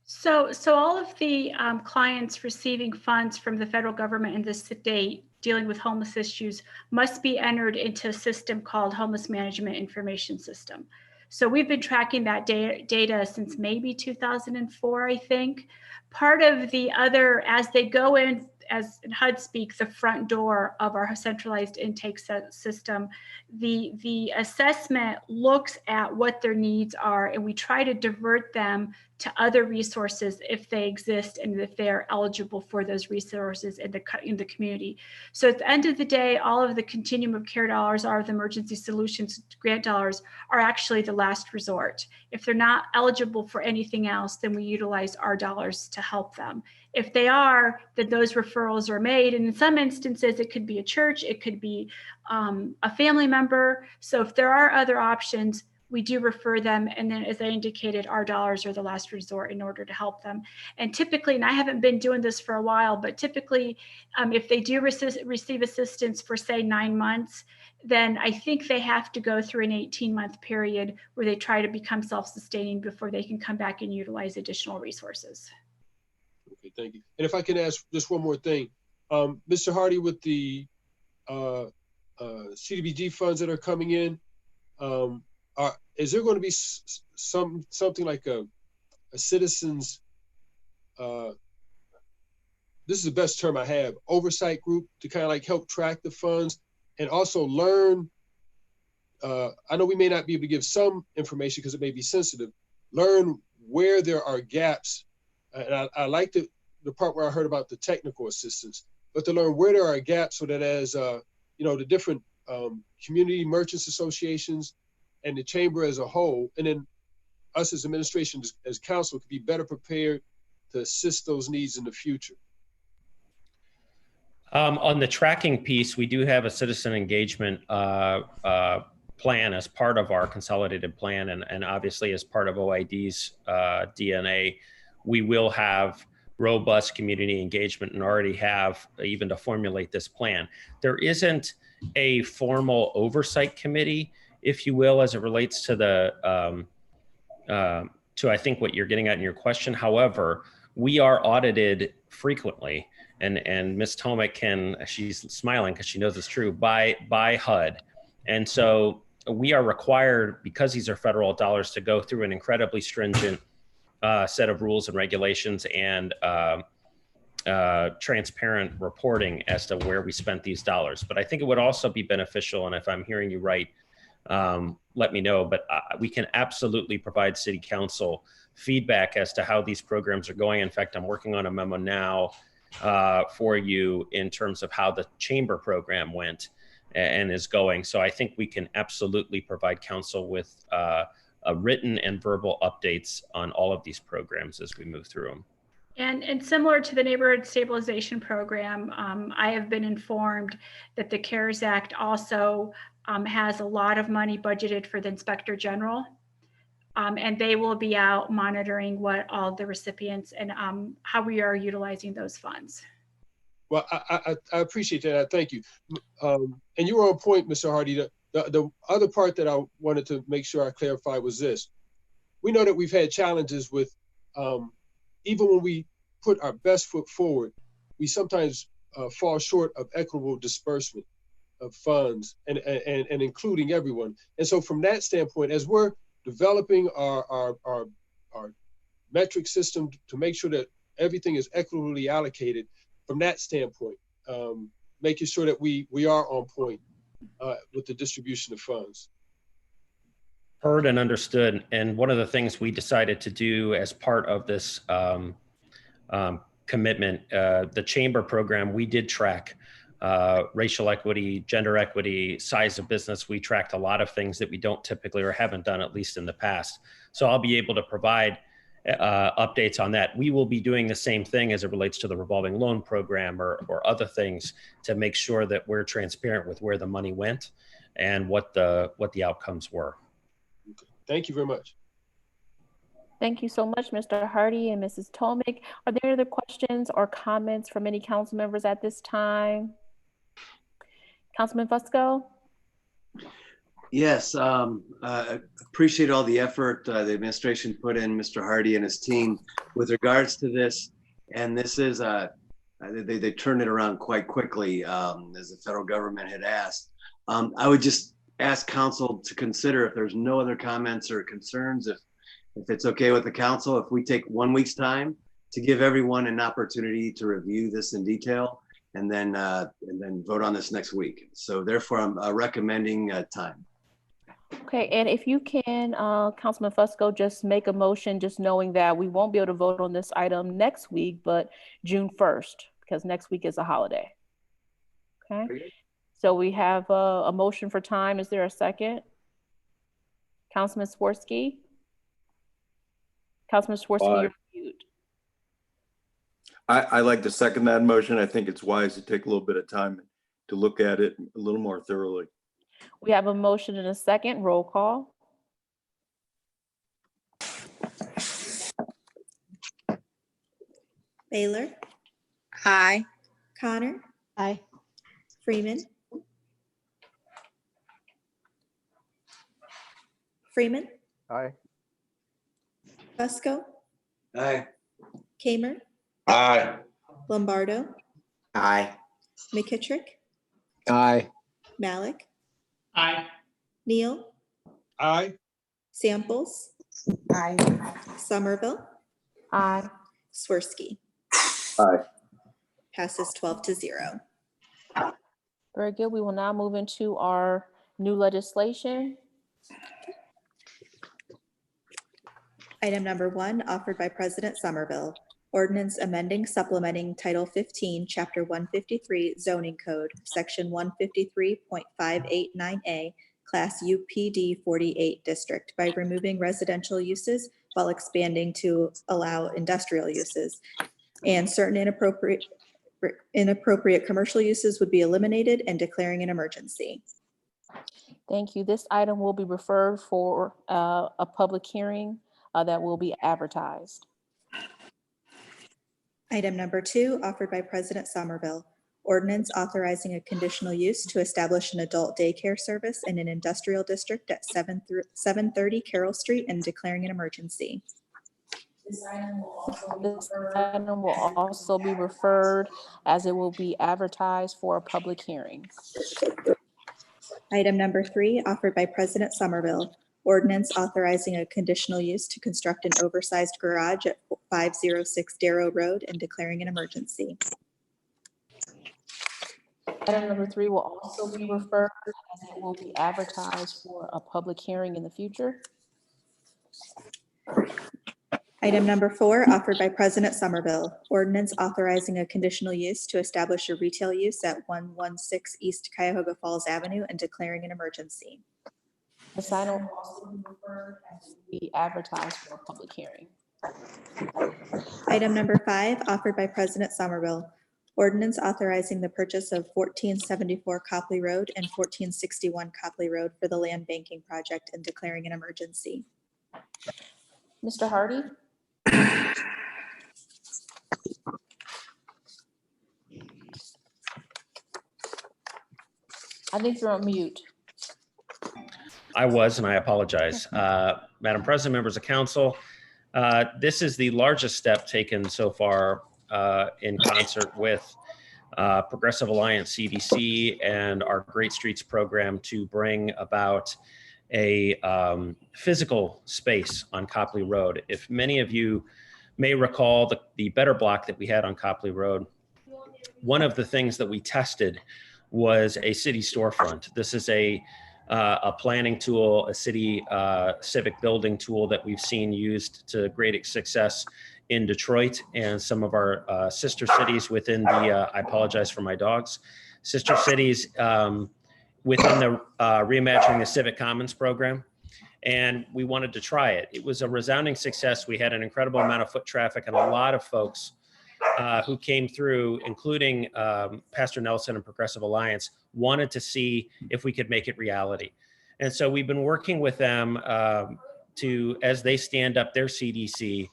So all of the clients receiving funds from the federal government in the state dealing with homeless issues must be entered into a system called Homeless Management Information System. So we've been tracking that data since maybe 2004, I think. Part of the other, as they go in, as in HUD speak, the front door of our centralized intake system, the assessment looks at what their needs are, and we try to divert them to other resources if they exist and if they are eligible for those resources in the community. So at the end of the day, all of the continuum of care dollars, all of the emergency solutions grant dollars are actually the last resort. If they're not eligible for anything else, then we utilize our dollars to help them. If they are, then those referrals are made. And in some instances, it could be a church, it could be a family member. So if there are other options, we do refer them. And then, as I indicated, our dollars are the last resort in order to help them. And typically, and I haven't been doing this for a while, but typically, if they do receive assistance for, say, 9 months, then I think they have to go through an 18-month period where they try to become self-sustaining before they can come back and utilize additional resources. Okay, thank you. And if I can ask just one more thing, Mr. Hardy, with the CDBG funds that are coming in, is there going to be something like a citizens, this is the best term I have, oversight group to kind of like help track the funds and also learn, I know we may not be able to give some information because it may be sensitive, learn where there are gaps. And I like the part where I heard about the technical assistance, but to learn where there are gaps so that as, the different community merchants associations and the chamber as a whole, and then us as administration, as council, could be better prepared to assist those needs in the future. On the tracking piece, we do have a citizen engagement plan as part of our consolidated plan, and obviously as part of OID's DNA, we will have robust community engagement and already have even to formulate this plan. There isn't a formal oversight committee, if you will, as it relates to the to I think what you're getting at in your question. However, we are audited frequently, and Ms. Tomic she's smiling because she knows it's true, by HUD. And so we are required, because these are federal dollars, to go through an incredibly stringent set of rules and regulations and transparent reporting as to where we spent these dollars. But I think it would also be beneficial, and if I'm hearing you right, let me know, but we can absolutely provide City Council feedback as to how these programs are going. In fact, I'm working on a memo now for you in terms of how the chamber program went and is going. So I think we can absolutely provide council with written and verbal updates on all of these programs as we move through them. And similar to the neighborhood stabilization program, I have been informed that the CARES Act also has a lot of money budgeted for the Inspector General. And they will be out monitoring what all the recipients and how we are utilizing those funds. Well, I appreciate that. Thank you. And you were on point, Mr. Hardy. The other part that I wanted to make sure I clarified was this. We know that we've had challenges with, even when we put our best foot forward, we sometimes fall short of equitable disbursement of funds and including everyone. And so from that standpoint, as we're developing our metric system to make sure that everything is equitably allocated, from that standpoint, making sure that we are on point with the distribution of funds. Heard and understood. And one of the things we decided to do as part of this commitment, the chamber program, we did track racial equity, gender equity, size of business. We tracked a lot of things that we don't typically or haven't done, at least in the past. So I'll be able to provide updates on that. We will be doing the same thing as it relates to the revolving loan program or other things to make sure that we're transparent with where the money went and what the outcomes were. Thank you very much. Thank you so much, Mr. Hardy and Mrs. Tomic. Are there other questions or comments from any council members at this time? Councilman Fusco? Yes, appreciate all the effort the administration put in, Mr. Hardy and his team, with regards to this. And this is, they turned it around quite quickly, as the federal government had asked. I would just ask council to consider, if there's no other comments or concerns, if it's okay with the council, if we take 1 week's time to give everyone an opportunity to review this in detail and then vote on this next week. So therefore, I'm recommending time. Okay, and if you can, Councilman Fusco, just make a motion, just knowing that we won't be able to vote on this item next week, but June 1st, because next week is a holiday. Okay, so we have a motion for time. Is there a second? Councilman Swirsky? Councilman Swirsky, you're mute. I like to second that motion. I think it's wise to take a little bit of time to look at it a little more thoroughly. We have a motion and a second. Roll call. Baylor? Aye. Connor? Aye. Freeman? Freeman? Aye. Fusco? Aye. Kamer? Aye. Lombardo? Aye. McKittrick? Aye. Malik? Aye. Neal? Aye. Samples? Aye. Somerville? Aye. Swirsky? Aye. Passes 12-0. Very good. We will now move into our new legislation. Item number 1, offered by President Somerville. Ordinance amending, supplementing Title 15, Chapter 153 Zoning Code, Section 153.589A, Class UPD 48 District by removing residential uses while expanding to allow industrial uses. And certain inappropriate commercial uses would be eliminated and declaring an emergency. Thank you. This item will be referred for a public hearing that will be advertised. Item number 2, offered by President Somerville. Ordinance authorizing a conditional use to establish an adult daycare service in an industrial district at 730 Carroll Street and declaring an emergency. This item will also be referred as it will be advertised for a public hearing. Item number 3, offered by President Somerville, ordinance authorizing a conditional use to construct an oversized garage at 506 Darrow Road and declaring an emergency. Item number 3 will also be referred as it will be advertised for a public hearing in the future. Item number 4, offered by President Somerville, ordinance authorizing a conditional use to establish a retail use at 116 East Cuyahoga Falls Avenue and declaring an emergency. This item will also be referred as it will be advertised for a public hearing. Item number 5, offered by President Somerville, ordinance authorizing the purchase of 1474 Copley Road and 1461 Copley Road for the land banking project and declaring an emergency. Mr. Hardy? I think you're on mute. I was, and I apologize. Madam President, members of council, this is the largest step taken so far in concert with Progressive Alliance CDC and our Great Streets program to bring about a physical space on Copley Road. If many of you may recall the better block that we had on Copley Road, one of the things that we tested was a city storefront. This is a planning tool, a city civic building tool that we've seen used to great success in Detroit and some of our sister cities within the, I apologize for my dogs, sister cities within the Reimagining the Civic Commons program. And we wanted to try it. It was a resounding success. We had an incredible amount of foot traffic and a lot of folks who came through, including Pastor Nelson and Progressive Alliance, wanted to see if we could make it reality. And so we've been working with them to, as they stand up their CDC,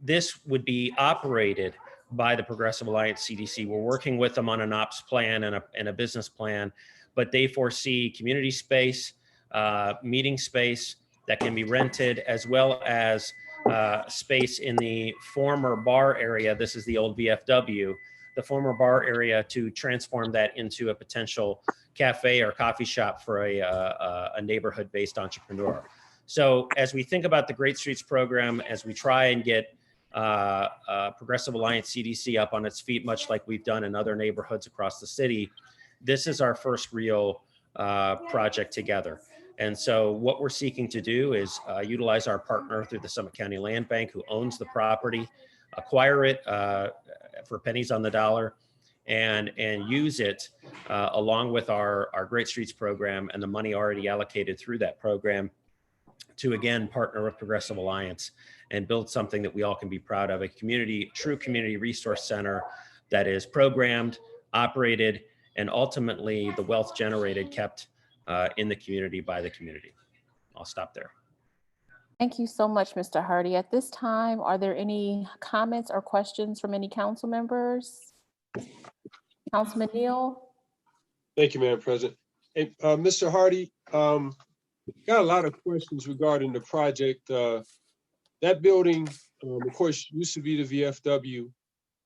this would be operated by the Progressive Alliance CDC. We're working with them on an ops plan and a business plan, but they foresee community space, meeting space that can be rented, as well as space in the former bar area. This is the old VFW, the former bar area, to transform that into a potential cafe or coffee shop for a neighborhood-based entrepreneur. So as we think about the Great Streets program, as we try and get Progressive Alliance CDC up on its feet, much like we've done in other neighborhoods across the city, this is our first real project together. And so what we're seeking to do is utilize our partner through the Summit County Land Bank, who owns the property, acquire it for pennies on the dollar, and use it along with our Great Streets program and the money already allocated through that program to, again, partner with Progressive Alliance and build something that we all can be proud of, a true community resource center that is programmed, operated, and ultimately the wealth generated kept in the community by the community. I'll stop there. Thank you so much, Mr. Hardy. At this time, are there any comments or questions from any council members? Councilman Neal? Thank you, Madam President. Hey, Mr. Hardy, got a lot of questions regarding the project. That building, of course, used to be the VFW,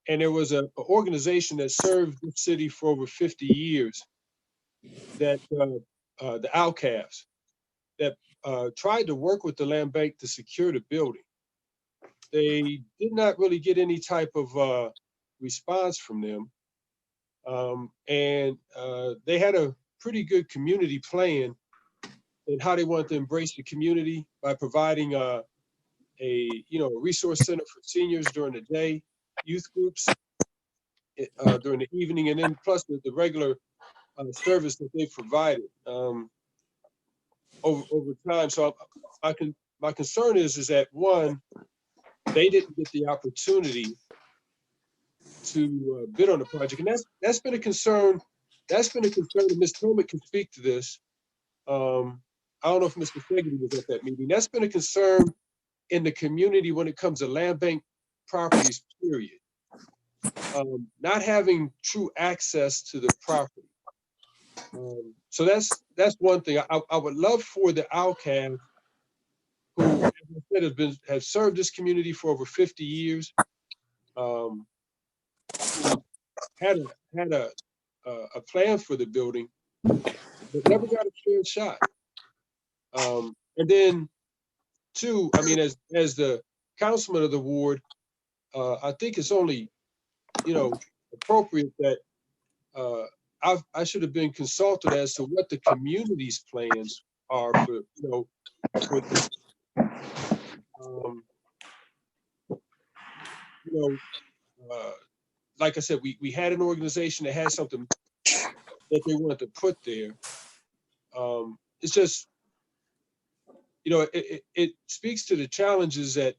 and there was an organization that served the city for over 50 years, that the Outcasts, that tried to work with the land bank to secure the building. They did not really get any type of response from them. And they had a pretty good community plan and how they wanted to embrace the community by providing a resource center for seniors during the day, youth groups during the evening, and then plus the regular service that they provided over time. So my concern is that, one, they didn't get the opportunity to bid on the project, and that's been a concern. That's been a concern, and Ms. Tomic can speak to this. I don't know if Mr. Fegley was at that meeting. That's been a concern in the community when it comes to land bank properties, period. Not having true access to the property. So that's one thing. I would love for the Outcasts, who, as I said, have served this community for over 50 years, had a plan for the building, but never got a fair shot. And then two, I mean, as the councilman of the ward, I think it's only, appropriate that I should have been consulted as to what the community's plans are for, for this. Like I said, we had an organization that had something that they wanted to put there. It's just, it speaks to the challenges that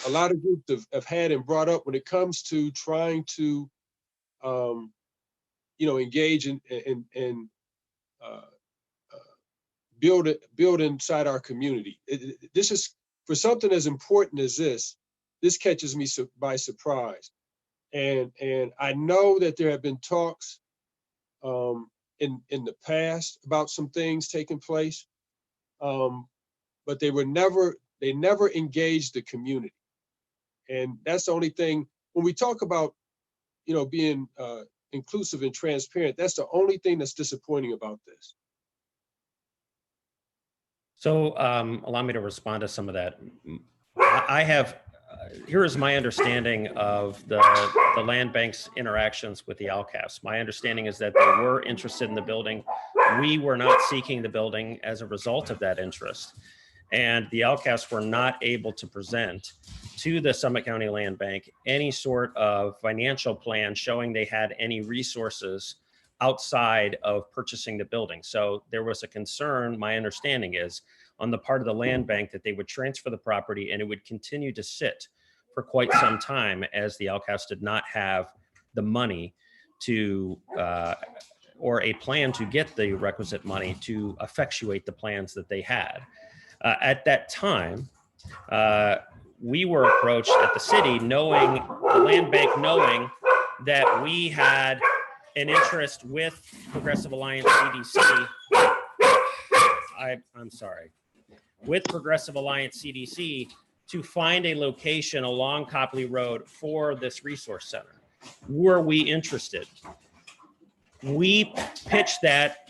a lot of groups have had and brought up when it comes to trying to, engage and build inside our community. This is, for something as important as this catches me by surprise. And I know that there have been talks in the past about some things taking place, but they never engaged the community. And that's the only thing, when we talk about, being inclusive and transparent, that's the only thing that's disappointing about this. So allow me to respond to some of that. I have, here is my understanding of the land bank's interactions with the ALCAFs. My understanding is that they were interested in the building. We were not seeking the building as a result of that interest. And the ALCAFs were not able to present to the Summit County Land Bank any sort of financial plan showing they had any resources outside of purchasing the building. So there was a concern, my understanding is, on the part of the land bank that they would transfer the property and it would continue to sit for quite some time as the ALCAFs did not have the money to, or a plan to get the requisite money to effectuate the plans that they had. At that time, we were approached at the city knowing, the land bank knowing that we had an interest with Progressive Alliance CDC. I'm sorry. With Progressive Alliance CDC to find a location along Copley Road for this resource center. Were we interested? We pitched that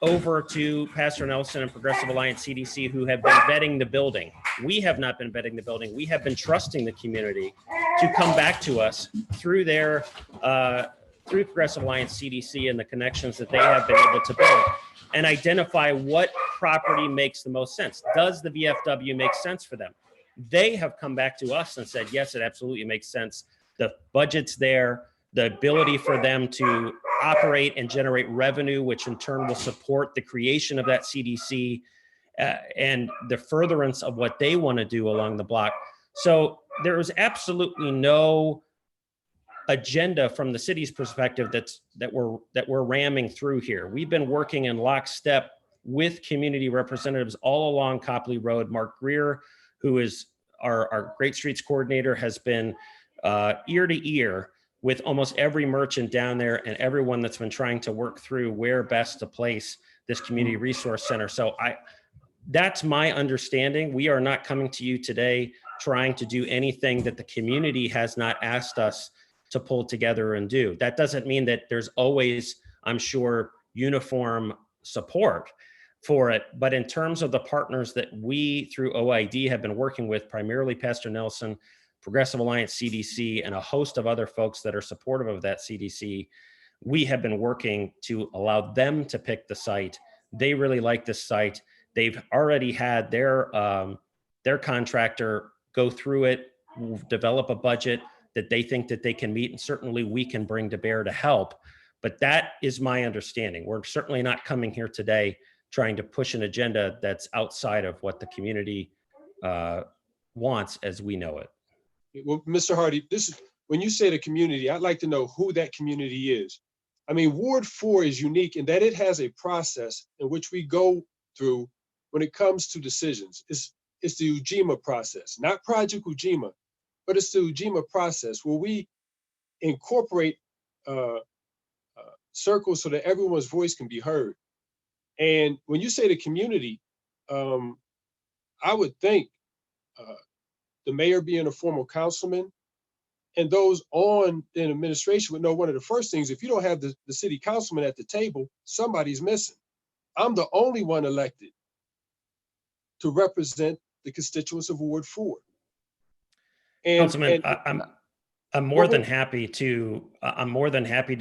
over to Pastor Nelson and Progressive Alliance CDC, who have been vetting the building. We have not been vetting the building. We have been trusting the community to come back to us through their, through Progressive Alliance CDC and the connections that they have been able to build and identify what property makes the most sense. Does the VFW make sense for them? They have come back to us and said, yes, it absolutely makes sense. The budget's there, the ability for them to operate and generate revenue, which in turn will support the creation of that CDC and the furtherance of what they want to do along the block. So there is absolutely no agenda from the city's perspective that we're ramming through here. We've been working in lockstep with community representatives all along Copley Road. Mark Greer, who is our Great Streets coordinator, has been ear to ear with almost every merchant down there and everyone that's been trying to work through where best to place this community resource center. So that's my understanding. We are not coming to you today trying to do anything that the community has not asked us to pull together and do. That doesn't mean that there's always, I'm sure, uniform support for it. But in terms of the partners that we through OID have been working with, primarily Pastor Nelson, Progressive Alliance CDC, and a host of other folks that are supportive of that CDC, we have been working to allow them to pick the site. They really like this site. They've already had their contractor go through it, develop a budget that they think that they can meet, and certainly we can bring to bear to help. But that is my understanding. We're certainly not coming here today trying to push an agenda that's outside of what the community wants as we know it. Well, Mr. Hardy, this is, when you say the community, I'd like to know who that community is. I mean, Ward 4 is unique in that it has a process in which we go through when it comes to decisions. It's the Ujima process, not Project Ujima, but it's the Ujima process where we incorporate circles so that everyone's voice can be heard. And when you say the community, I would think the mayor being a former councilman and those on in administration would know one of the first things, if you don't have the city councilman at the table, somebody's missing. I'm the only one elected to represent the constituents of Ward 4. Councilman, I'm more Well, than happy to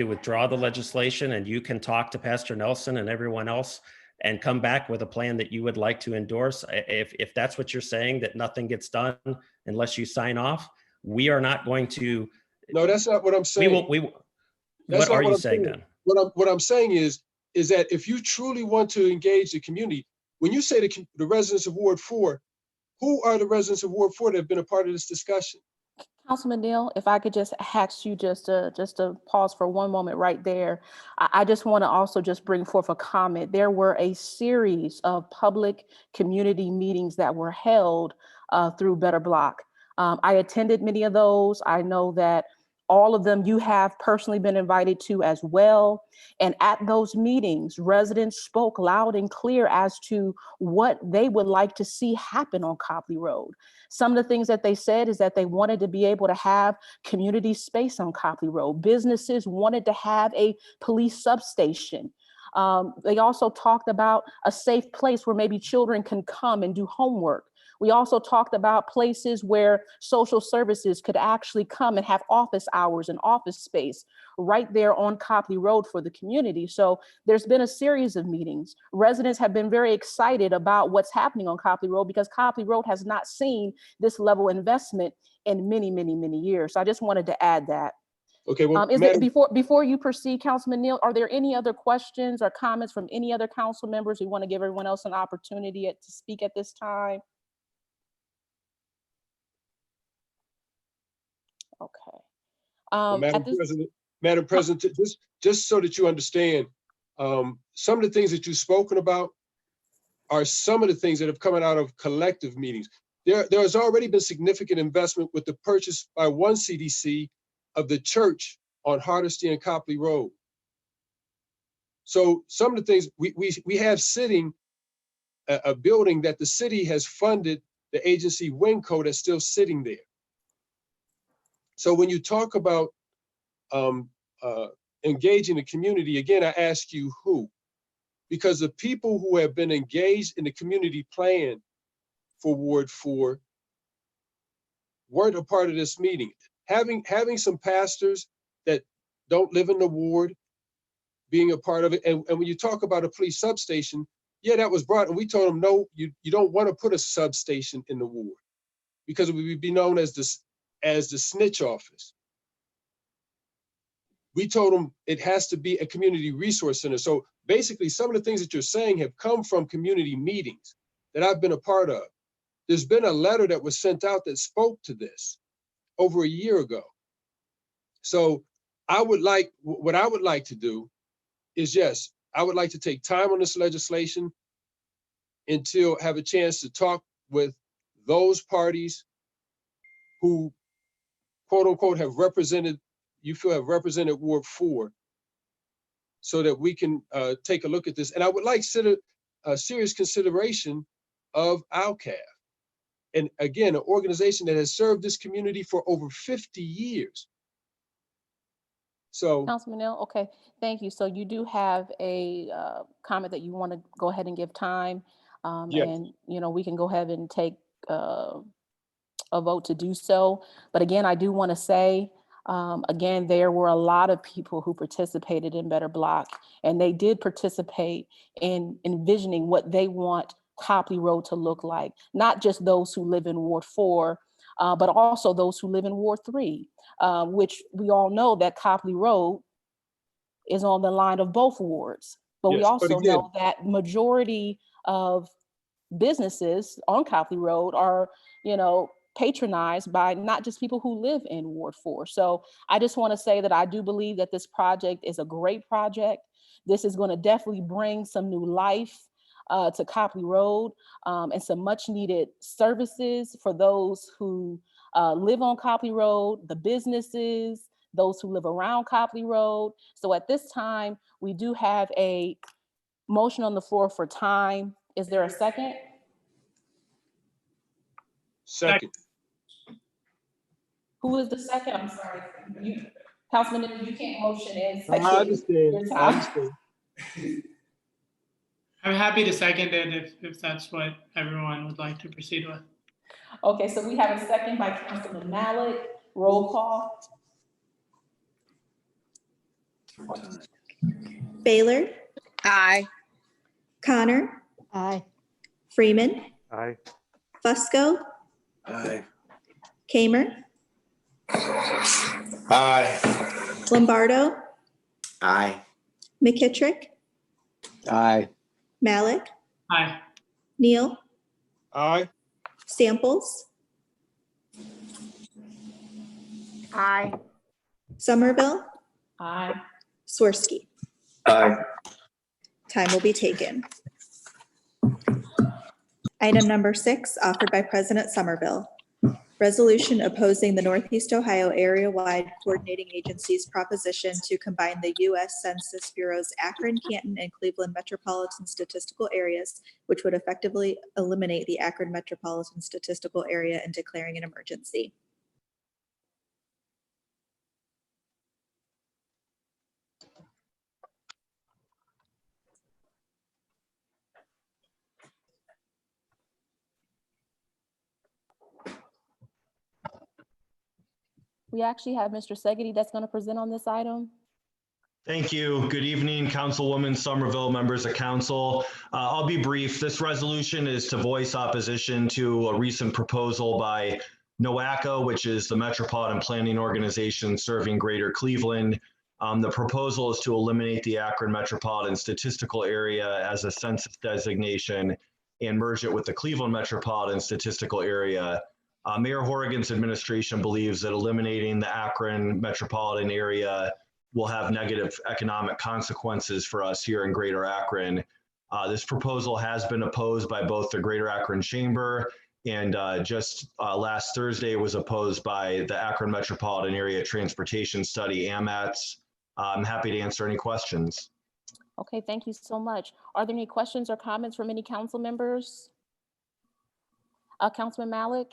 withdraw the legislation, and you can talk to Pastor Nelson and everyone else and come back with a plan that you would like to endorse. If that's what you're saying, that nothing gets done unless you sign off, we are not going to. No, that's not what I'm saying. What are you saying then? What I'm saying is that if you truly want to engage the community, when you say the residents of Ward 4, who are the residents of Ward 4 that have been a part of this discussion? Councilman Neal, if I could just ask you just to pause for one moment right there. I just want to also just bring forth a comment. There were a series of public community meetings that were held through Better Block. I attended many of those. I know that all of them you have personally been invited to as well. And at those meetings, residents spoke loud and clear as to what they would like to see happen on Copley Road. Some of the things that they said is that they wanted to be able to have community space on Copley Road. Businesses wanted to have a police substation. They also talked about a safe place where maybe children can come and do homework. We also talked about places where social services could actually come and have office hours and office space right there on Copley Road for the community. So there's been a series of meetings. Residents have been very excited about what's happening on Copley Road because Copley Road has not seen this level of investment in many, many, many years. So I just wanted to add that. Okay, well, before you proceed, Councilman Neal, are there any other questions or comments from any other council members? We want to give everyone else an opportunity to speak at this time. Okay. Madam President, just so that you understand, some of the things that you've spoken about are some of the things that have come out of collective meetings. There has already been significant investment with the purchase by one CDC of the church on Hardesty and Copley Road. So some of the things we have sitting a building that the city has funded, the agency Winco, that's still sitting there. So when you talk about engaging the community, again, I ask you who? Because the people who have been engaged in the community plan for Ward 4 weren't a part of this meeting. Having some pastors that don't live in the ward being a part of it, and when you talk about a police substation, yeah, that was brought, and we told them, no, you don't want to put a substation in the ward because it would be known as the snitch office. We told them it has to be a community resource center. So basically, some of the things that you're saying have come from community meetings that I've been a part of. There's been a letter that was sent out that spoke to this over a year ago. So what I would like to do is, yes, I would like to take time on this legislation until have a chance to talk with those parties who, quote unquote, have represented Ward 4, so that we can take a look at this. And I would like serious consideration of ALCAF. And again, an organization that has served this community for over 50 years. So, Councilman Neal, okay, thank you. So you do have a comment that you want to go ahead and give time. yes. And, we can go ahead and take a vote to do so. But again, I do want to say, again, there were a lot of people who participated in Better Block, and they did participate in envisioning what they want Copley Road to look like, not just those who live in Ward 4, but also those who live in Ward 3, which we all know that Copley Road is on the line of both wards. But we also know that majority of businesses on Copley Road are, patronized by not just people who live in Ward 4. So I just want to say that I do believe that this project is a great project. This is going to definitely bring some new life to Copley Road and some much needed services for those who live on Copley Road, the businesses, those who live around Copley Road. So at this time, we do have a motion on the floor for time. Is there a second? Second. Who is the second? I'm sorry. Councilman, you can't motion and I understand. your time. I understand. I'm happy to second it if that's what everyone would like to proceed with. Okay, so we have a second by Councilman Malik. Roll call. Baylor, Aye. Connor, Aye. Freeman, Aye. Fusco, Aye. Kamer, Aye. Lombardo, Aye. McKittrick, Aye. Malik, Aye. Neal, Aye. Samples, Aye. Somerville, Aye. Swirsky. Aye. Time will be taken. Item number 6, offered by President Somerville. Resolution opposing the Northeast Ohio Area-Wide Coordinating Agency's proposition to combine the U.S. Census Bureau's Akron, Canton, and Cleveland metropolitan statistical areas, which would effectively eliminate the Akron metropolitan statistical area and declaring an emergency. We actually have Mr. Segedy that's going to present on this item. Thank you. Good evening, Councilwoman Somerville, members of council. I'll be brief. This resolution is to voice opposition to a recent proposal by NOACA, which is the Metropolitan Planning Organization serving Greater Cleveland. The proposal is to eliminate the Akron Metropolitan Statistical Area as a census designation and merge it with the Cleveland Metropolitan Statistical Area. Mayor Horrigan's administration believes that eliminating the Akron metropolitan area will have negative economic consequences for us here in Greater Akron. This proposal has been opposed by both the Greater Akron Chamber and just last Thursday was opposed by the Akron Metropolitan Area Transportation Study, AMATS. I'm happy to answer any questions. Okay, thank you so much. Are there any questions or comments from any council members? Councilman Malik?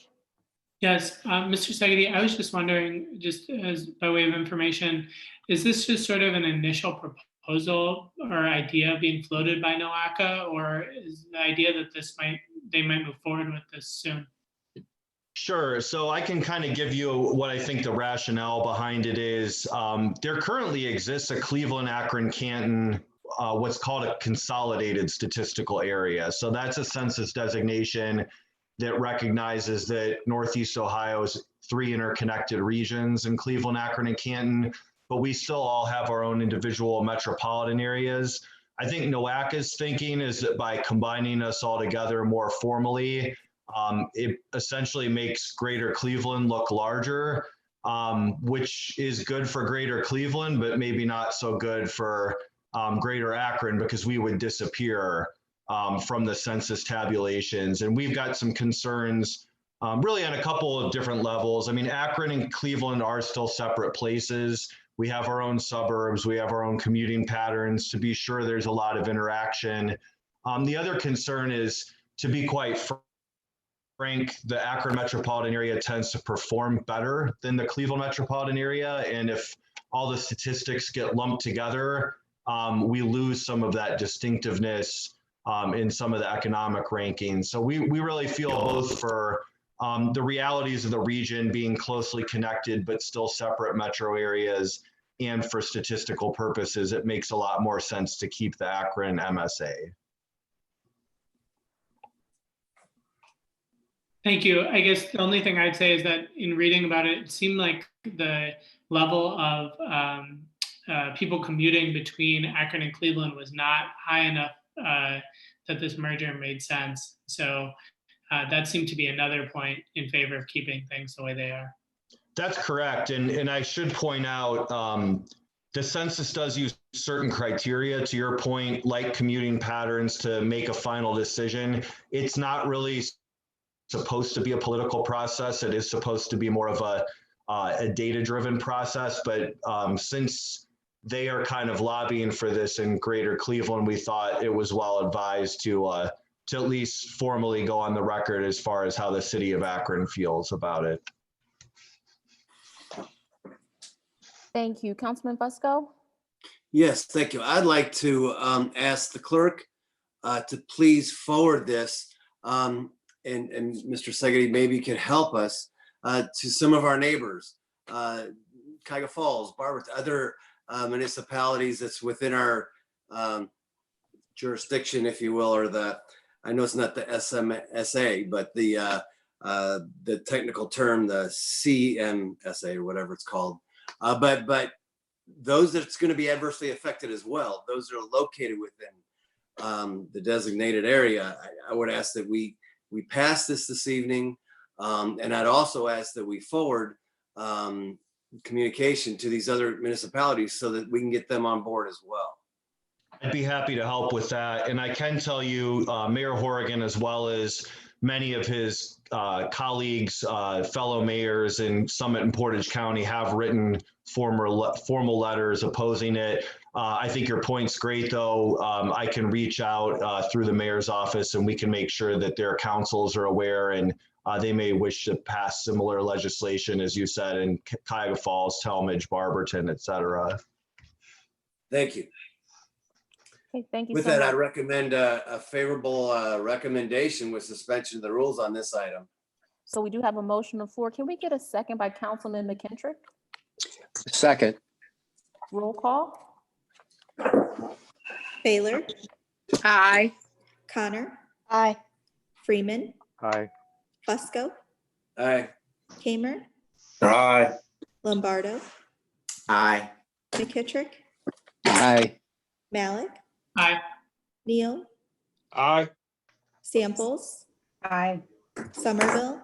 Yes, Mr. Segedy, I was just wondering, just as by way of information, is this just sort of an initial proposal or idea being floated by NOACA, or is the idea that they might move forward with this soon? Sure. So I can kind of give you what I think the rationale behind it is. There currently exists a Cleveland, Akron, Canton, what's called a consolidated statistical area. So that's a census designation that recognizes that Northeast Ohio's 3 interconnected regions in Cleveland, Akron, and Canton, but we still all have our own individual metropolitan areas. I think NOACA's thinking is that by combining us all together more formally, it essentially makes Greater Cleveland look larger, which is good for Greater Cleveland, but maybe not so good for Greater Akron because we would disappear from the census tabulations. And we've got some concerns really on a couple of different levels. I mean, Akron and Cleveland are still separate places. We have our own suburbs, we have our own commuting patterns. To be sure, there's a lot of interaction. The other concern is, to be quite frank, the Akron metropolitan area tends to perform better than the Cleveland metropolitan area. And if all the statistics get lumped together, we lose some of that distinctiveness in some of the economic rankings. So we really feel both for the realities of the region being closely connected, but still separate metro areas, and for statistical purposes, it makes a lot more sense to keep the Akron MSA. Thank you. I guess the only thing I'd say is that in reading about it, it seemed like the level of people commuting between Akron and Cleveland was not high enough that this merger made sense. So that seemed to be another point in favor of keeping things the way they are. That's correct. And I should point out, the census does use certain criteria, to your point, like commuting patterns, to make a final decision. It's not really supposed to be a political process. It is supposed to be more of a data-driven process. But since they are kind of lobbying for this in Greater Cleveland, we thought it was well advised to at least formally go on the record as far as how the city of Akron feels about it. Thank you. Councilman Fusco? Yes, thank you. I'd like to ask the clerk to please forward this. And Mr. Segedy maybe could help us to some of our neighbors, Cuyahoga Falls, Barber, other municipalities that's within our jurisdiction, if you will, or I know it's not the SMSA, but the technical term, the CMSA or whatever it's called. But those that's going to be adversely affected as well, those that are located within the designated area, I would ask that we pass this evening. And I'd also ask that we forward communication to these other municipalities so that we can get them on board as well. I'd be happy to help with that. And I can tell you, Mayor Horrigan, as well as many of his colleagues, fellow mayors in Summit and Portage County have written formal letters opposing it. I think your point's great, though. I can reach out through the mayor's office and we can make sure that their councils are aware, and they may wish to pass similar legislation, as you said, in Cuyahoga Falls, Talmadge, Barberton, et cetera. Thank you. Okay, thank you With so that, much. I recommend a favorable recommendation with suspension of the rules on this item. So we do have a motion on the floor. Can we get a second by Councilman McKittrick? Second. Roll call. Baylor, Aye. Connor, Aye. Freeman, Aye. Fusco, Aye. Kamer, Aye. Lombardo, Aye. McKittrick, Aye. Malik, Aye. Neal, Aye. Samples, Aye. Somerville,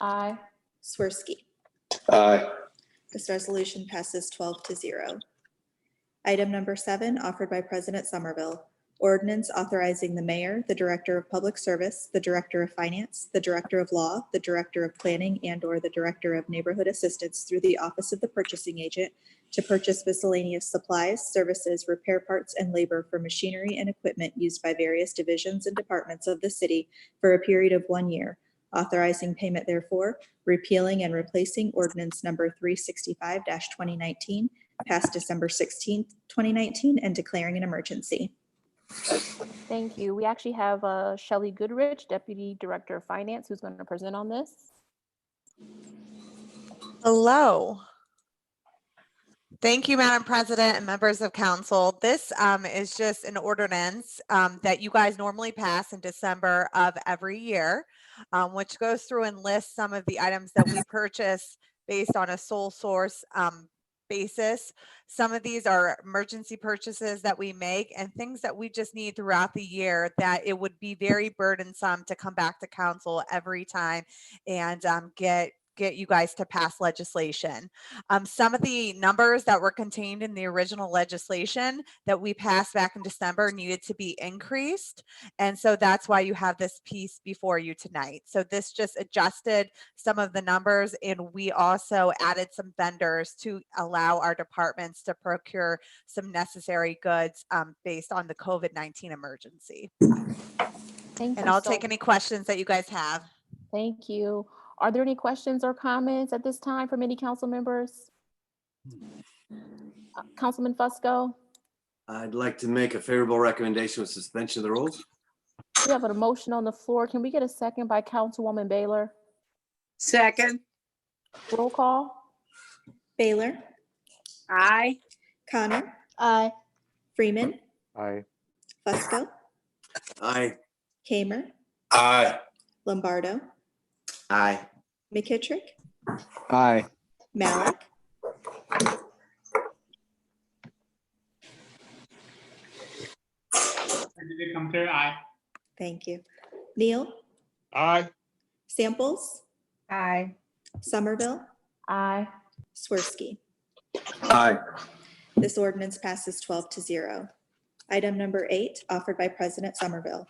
Aye. Swirsky. Aye. This resolution passes 12-0. Item number 7, offered by President Somerville. Ordinance authorizing the mayor, the director of public service, the director of finance, the director of law, the director of planning, and/or the director of neighborhood assistance through the office of the purchasing agent to purchase miscellaneous supplies, services, repair parts, and labor for machinery and equipment used by various divisions and departments of the city for a period of 1 year, authorizing payment therefore, repealing and replacing ordinance number 365-2019, passed December 16th, 2019, and declaring an emergency. Thank you. We actually have Shelley Goodrich, Deputy Director of Finance, who's going to present on this. Hello. Thank you, Madam President and members of council. This is just an ordinance that you guys normally pass in December of every year, which goes through and lists some of the items that we purchase based on a sole source basis. Some of these are emergency purchases that we make and things that we just need throughout the year that it would be very burdensome to come back to council every time and get you guys to pass legislation. Some of the numbers that were contained in the original legislation that we passed back in December needed to be increased. And so that's why you have this piece before you tonight. So this just adjusted some of the numbers, and we also added some vendors to allow our departments to procure some necessary goods based on the COVID-19 emergency. Thank And you I'll so take any questions that you guys have. Thank you. Are there any questions or comments at this time from any council members? Councilman Fusco? I'd like to make a favorable recommendation with suspension of the rules. We have a motion on the floor. Can we get a second by Councilwoman Baylor? Second. Roll call. Baylor, Aye. Connor, Aye. Freeman, Aye. Fusco, Aye. Kamer, Aye. Lombardo, Aye. McKittrick, Aye. Malik, Did it come through? Aye. thank you. Neal, Aye. Samples, Aye. Somerville, Aye. Swirsky. Aye. This ordinance passes 12-0. Item number 8, offered by President Somerville.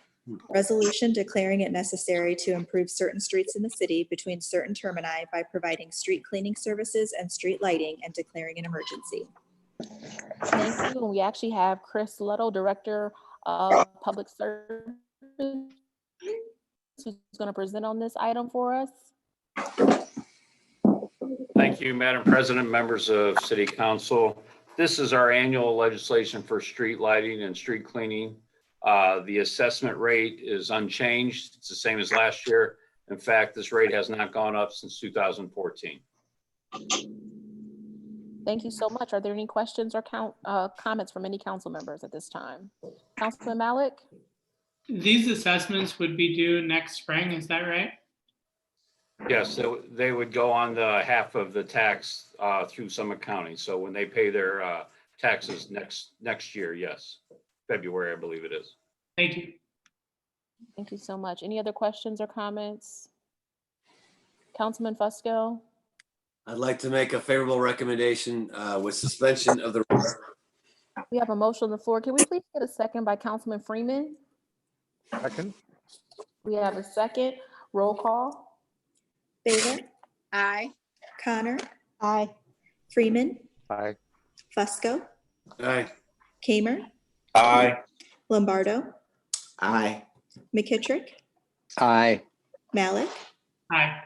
Resolution declaring it necessary to improve certain streets in the city between certain termini by providing street cleaning services and street lighting and declaring an emergency. Thank you. And we actually have Chris Luttle, Director of Public Service, who's going to present on this item for us. Thank you, Madam President, members of City Council. This is our annual legislation for street lighting and street cleaning. The assessment rate is unchanged. It's the same as last year. In fact, this rate has not gone up since 2014. Thank you so much. Are there any questions or comments from any council members at this time? Councilman Malik? These assessments would be due next spring, is that right? Yes, they would go on the half of the tax through Summit County. So when they pay their taxes next year, yes, February, I believe it is. Thank you. Thank you so much. Any other questions or comments? Councilman Fusco? I'd like to make a favorable recommendation with suspension of the rules. We have a motion on the floor. Can we please get a second by Councilman Freeman? Second. We have a second. Roll call. Baylor? Aye. Connor? Aye. Freeman? Aye. Fusco? Aye. Kamer? Aye. Lombardo? Aye. McKittrick? Aye. Malik? Aye.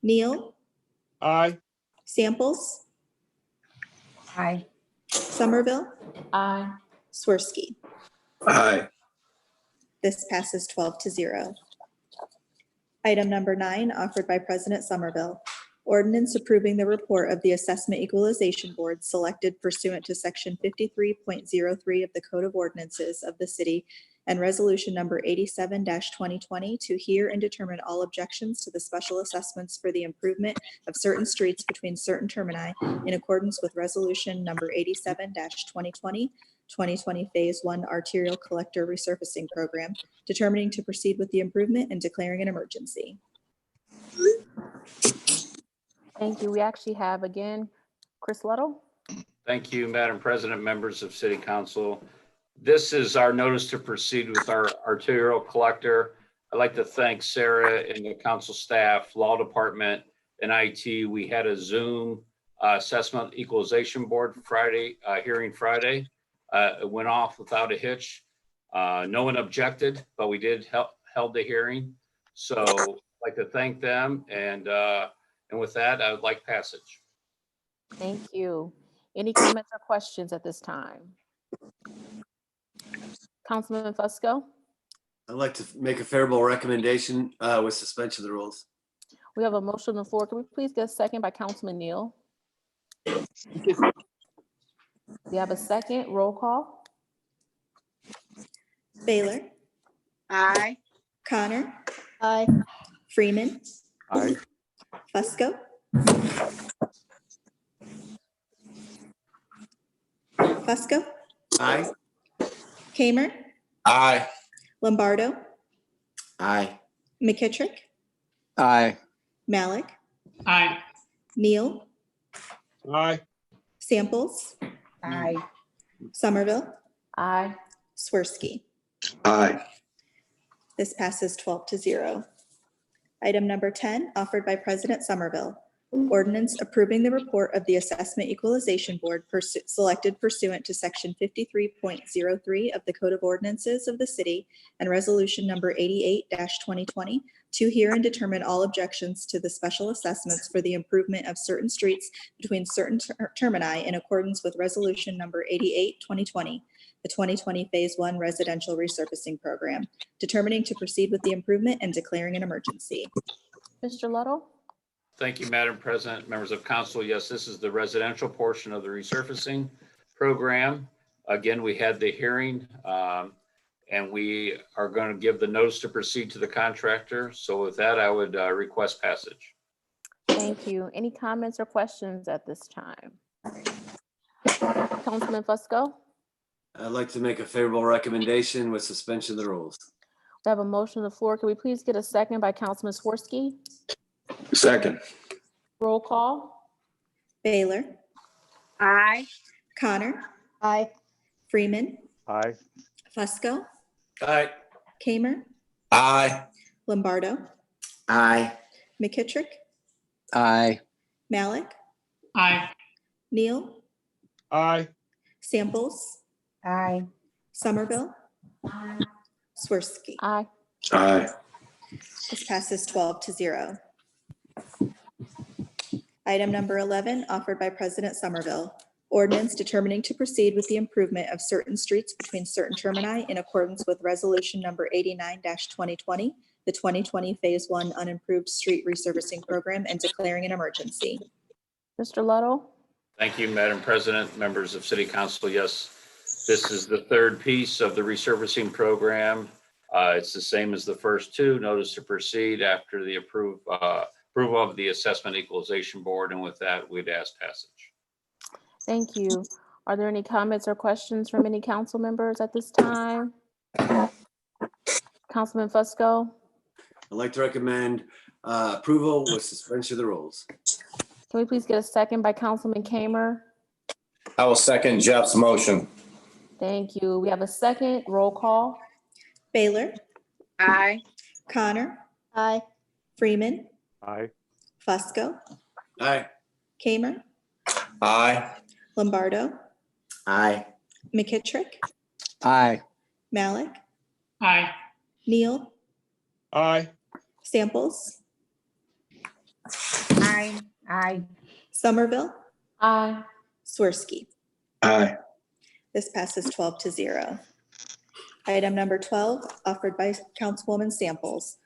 Neal? Aye. Samples? Aye. Somerville? Aye. Swirsky? Aye. This passes 12-0. Item number 9, offered by President Somerville. Ordinance approving the report of the Assessment Equalization Board selected pursuant to Section 53.03 of the Code of Ordinances of the City and Resolution Number 87-2020 to hear and determine all objections to the special assessments for the improvement of certain streets between certain termini in accordance with Resolution Number 87-2020, 2020 Phase 1 Arterial Collector Resurfacing Program, determining to proceed with the improvement and declaring an emergency. Thank you. We actually have again, Chris Luddle. Thank you, Madam President, members of City Council. This is our notice to proceed with our arterial collector. I'd like to thank Sarah and the council staff, law department, and IT. We had a Zoom assessment equalization board Friday, hearing Friday. It went off without a hitch. No one objected, but we did held the hearing. So I'd like to thank them. And with that, I would like passage. Thank you. Any comments or questions at this time? Councilman Fusco? I'd like to make a favorable recommendation with suspension of the rules. We have a motion on the floor. Can we please get a second by Councilman Neal? We have a second. Roll call. Baylor? Aye. Connor? Aye. Freeman? Aye. Fusco? Fusco? Aye. Kamer? Aye. Lombardo? Aye. McKittrick? Aye. Malik? Aye. Neal? Aye. Samples? Aye. Somerville? Aye. Swirsky? Aye. This passes 12-0. Item number 10, offered by President Somerville. Ordinance approving the report of the Assessment Equalization Board selected pursuant to Section 53.03 of the Code of Ordinances of the City and Resolution Number 88-2020 to hear and determine all objections to the special assessments for the improvement of certain streets between certain termini in accordance with Resolution Number 88-2020, the 2020 Phase 1 Residential Resurfacing Program, determining to proceed with the improvement and declaring an emergency. Mr. Luddle? Thank you, Madam President, members of council. Yes, this is the residential portion of the resurfacing program. Again, we had the hearing and we are going to give the notice to proceed to the contractor. So with that, I would request passage. Thank you. Any comments or questions at this time? Councilman Fusco? I'd like to make a favorable recommendation with suspension of the rules. We have a motion on the floor. Can we please get a second by Councilman Swirsky? Second. Roll call. Baylor? Aye. Connor? Aye. Freeman? Aye. Fusco? Aye. Kamer? Aye. Lombardo? Aye. McKittrick? Aye. Malik? Aye. Neal? Aye. Samples? Aye. Somerville? Swirsky? Aye. Aye. This passes 12-0. Item number 11, offered by President Somerville. Ordinance determining to proceed with the improvement of certain streets between certain termini in accordance with Resolution Number 89-2020, the 2020 Phase 1 Unimproved Street Resurfacing Program, and declaring an emergency. Mr. Ludlow? Thank you, Madam President, members of City Council. Yes, this is the third piece of the resurfacing program. It's the same as the first two. Notice to proceed after the approval of the Assessment Equalization Board. And with that, we'd ask passage. Thank you. Are there any comments or questions from any council members at this time? Councilman Fusco? I'd like to recommend approval with suspension of the rules. Can we please get a second by Councilman Kamer? I will second Jeff's motion. Thank you. We have a second. Roll call. Baylor? Aye. Connor? Aye. Freeman? Aye. Fusco? Aye. Kamer? Aye. Lombardo? Aye. McKittrick? Aye. Malik? Aye. Neal? Aye. Samples? Aye. Aye. Somerville? Aye. Swirsky? Aye. This passes 12-0. Item number 12, offered by Councilwoman Samples.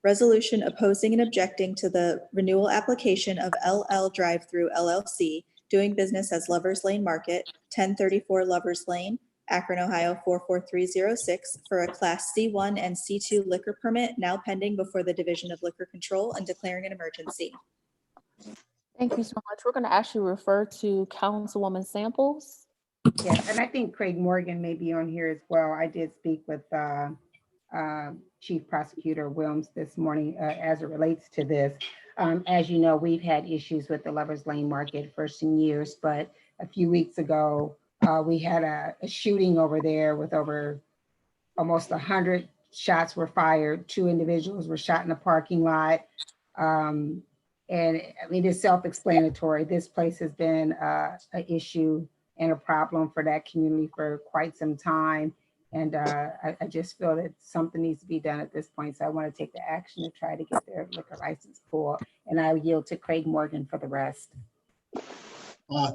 Resolution opposing and objecting to the renewal application of LL Drive-Thru LLC, doing business as Lovers Lane Market, 1034 Lovers Lane, Akron, Ohio 44306, for a Class C1 and C2 liquor permit now pending before the Division of Liquor Control and declaring an emergency. Thank you so much. We're going to actually refer to Councilwoman Samples. Yes, and I think Craig Morgan may be on here as well. I did speak with Chief Prosecutor Wilms this morning as it relates to this. As you know, we've had issues with the Lovers Lane Market for some years, but a few weeks ago, we had a shooting over there with over almost 100 shots were fired. 2 individuals were shot in the parking lot. And I mean, it's self-explanatory. This place has been an issue and a problem for that community for quite some time. And I just feel that something needs to be done at this point. So I want to take the action to try to get their liquor license pulled. And I yield to Craig Morgan for the rest.